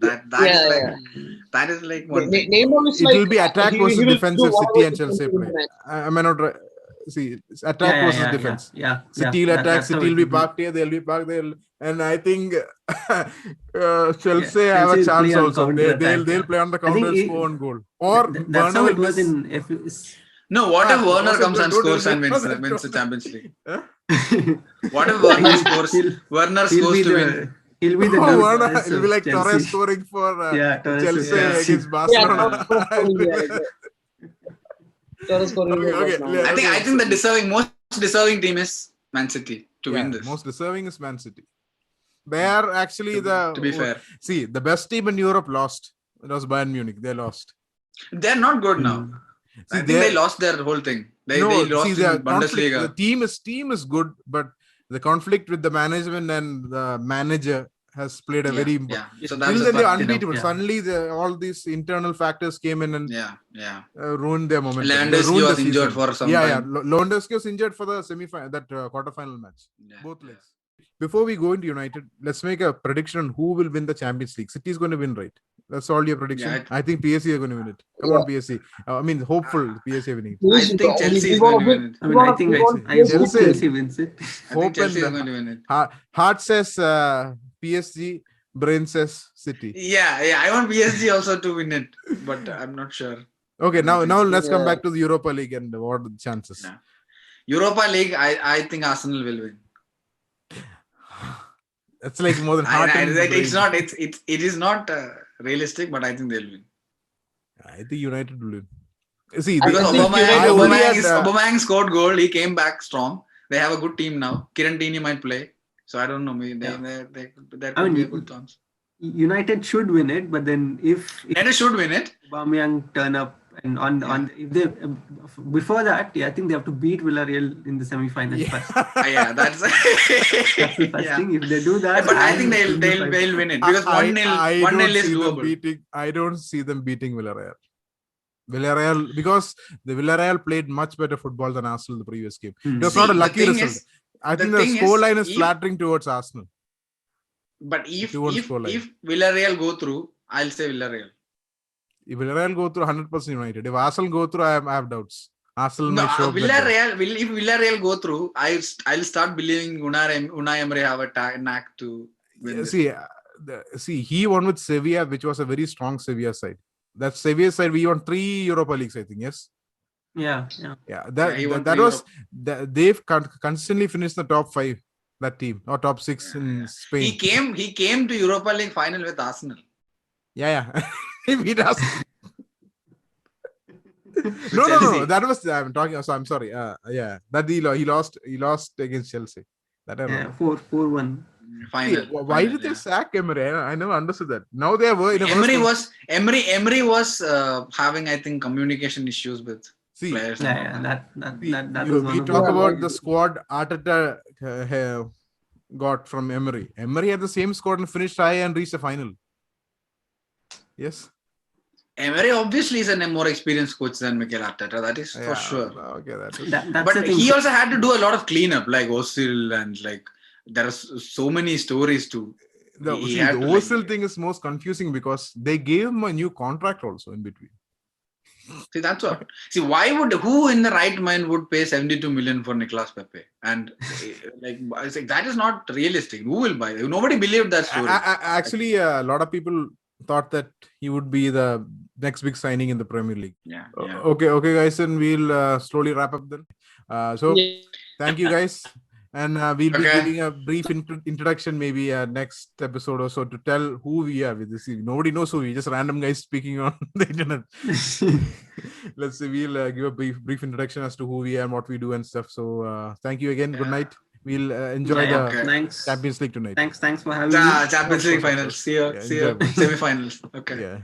Speaker 4: That is like one thing.
Speaker 2: Neymar is
Speaker 1: It will be attack versus defensive. City and Chelsea play. I may not see attack versus defense. City will attack. City will be parked here. They'll be parked there. And I think Chelsea have a chance also. They'll play on the counter and score one goal. Or
Speaker 3: that's how it was in
Speaker 4: No, what if Werner comes and scores and wins the Champions League? What if Werner scores? Werner scores to win.
Speaker 3: He'll be the
Speaker 1: Werner. It'll be like Torres scoring for Chelsea against Barcelona.
Speaker 4: I think the most deserving team is Man City to win this.
Speaker 1: Most deserving is Man City. They are actually
Speaker 4: to be fair.
Speaker 1: See, the best team in Europe lost. It was Bayern Munich. They lost.
Speaker 4: They're not good now. I think they lost their whole thing. They lost in Bundesliga.
Speaker 1: The team is good, but the conflict with the management and the manager has played a very
Speaker 4: So
Speaker 1: they're unbeatable. Suddenly all these internal factors came in and ruined their momentum.
Speaker 4: Lewandowski was injured for some time.
Speaker 1: Lewandowski was injured for the quarter-final match. Both legs. Before we go into United, let's make a prediction on who will win the Champions League. City is going to win, right? That's all your prediction. I think PSG are going to win it. Come on, PSG. I mean, hopeful PSG winning.
Speaker 4: I think Chelsea is going to win it.
Speaker 3: I mean, I think Chelsea wins it.
Speaker 4: I think Chelsea is going to win it.
Speaker 1: Heart says PSG, brain says City.
Speaker 4: Yeah. I want PSG also to win it, but I'm not sure.
Speaker 1: Okay, now let's come back to the Europa League and what are the chances.
Speaker 4: Europa League, I think Arsenal will win.
Speaker 1: It's like more than heart.
Speaker 4: It is not realistic, but I think they'll win.
Speaker 1: I think United will win. See,
Speaker 4: because Aubameyang scored goal. He came back strong. They have a good team now. Kieran Tierney might play, so I don't know. Maybe there could be a good chance.
Speaker 3: United should win it, but then if
Speaker 4: United should win it,
Speaker 3: Aubameyang turn up and if they before that, I think they have to beat Villarreal in the semi-finals first.
Speaker 4: That's
Speaker 3: the first thing. If they do that,
Speaker 4: but I think they'll win it because 1-0 is doable.
Speaker 1: I don't see them beating Villarreal. Because the Villarreal played much better football than Arsenal the previous game. It was not a lucky result. I think the scoreline is flattering towards Arsenal.
Speaker 4: But if Villarreal go through, I'll say Villarreal.
Speaker 1: If Villarreal go through, 100% United. If Arsenal go through, I have doubts. Arsenal may show
Speaker 4: Villarreal. If Villarreal go through, I'll start believing Unai Emery have a knack to win.
Speaker 1: See, he won with Sevilla, which was a very strong Sevilla side. That Sevilla side, we won 3 Europa Leagues, I think. Yes.
Speaker 3: Yeah.
Speaker 1: They've consistently finished the top 5. That team or top 6 in Spain.
Speaker 4: He came to Europa League final with Arsenal.
Speaker 1: Yeah. He beat us. No. That was I'm talking. So I'm sorry. That he lost against Chelsea. That
Speaker 3: 4-1.
Speaker 4: Final.
Speaker 1: Why did they sack Emery? I never understood that. Now they were in a
Speaker 4: Emery was having, I think, communication issues with players.
Speaker 3: That
Speaker 1: we talk about the squad Arteta got from Emery. Emery had the same squad and finished high and reached the final. Yes.
Speaker 4: Emery obviously is a more experienced coach than Mikel Arteta. That is for sure.
Speaker 1: Okay, that is.
Speaker 3: That's
Speaker 4: But
Speaker 3: the thing.
Speaker 4: he also had to do a lot of cleanup, like Ozil, and like there are so many stories to.
Speaker 1: The
Speaker 4: he had to,
Speaker 1: Ozil thing is most confusing because they gave him a new contract also in between.
Speaker 4: See, that's what. See, who in the right mind would pay 72 million for Nicolas Pepe? And like, I was like, that is not realistic. Who will buy it? Nobody believed that story.
Speaker 1: Actually, a lot of people thought that he would be the next big signing in the Premier League.
Speaker 4: Yeah.
Speaker 1: Okay, guys, and we'll slowly wrap up then. So, thank you, guys. And we'll be giving a brief introduction maybe next episode or so to tell who we are with this. Nobody knows who we are, just random guys speaking on the internet. Let's see, we'll give a brief introduction as to who we are and what we do and stuff. So thank you again. Good night. We'll enjoy the Champions League tonight.
Speaker 3: Thanks for having me.
Speaker 4: Champions League finals. See you. Semi-finals. Okay.
Speaker 1: Yeah.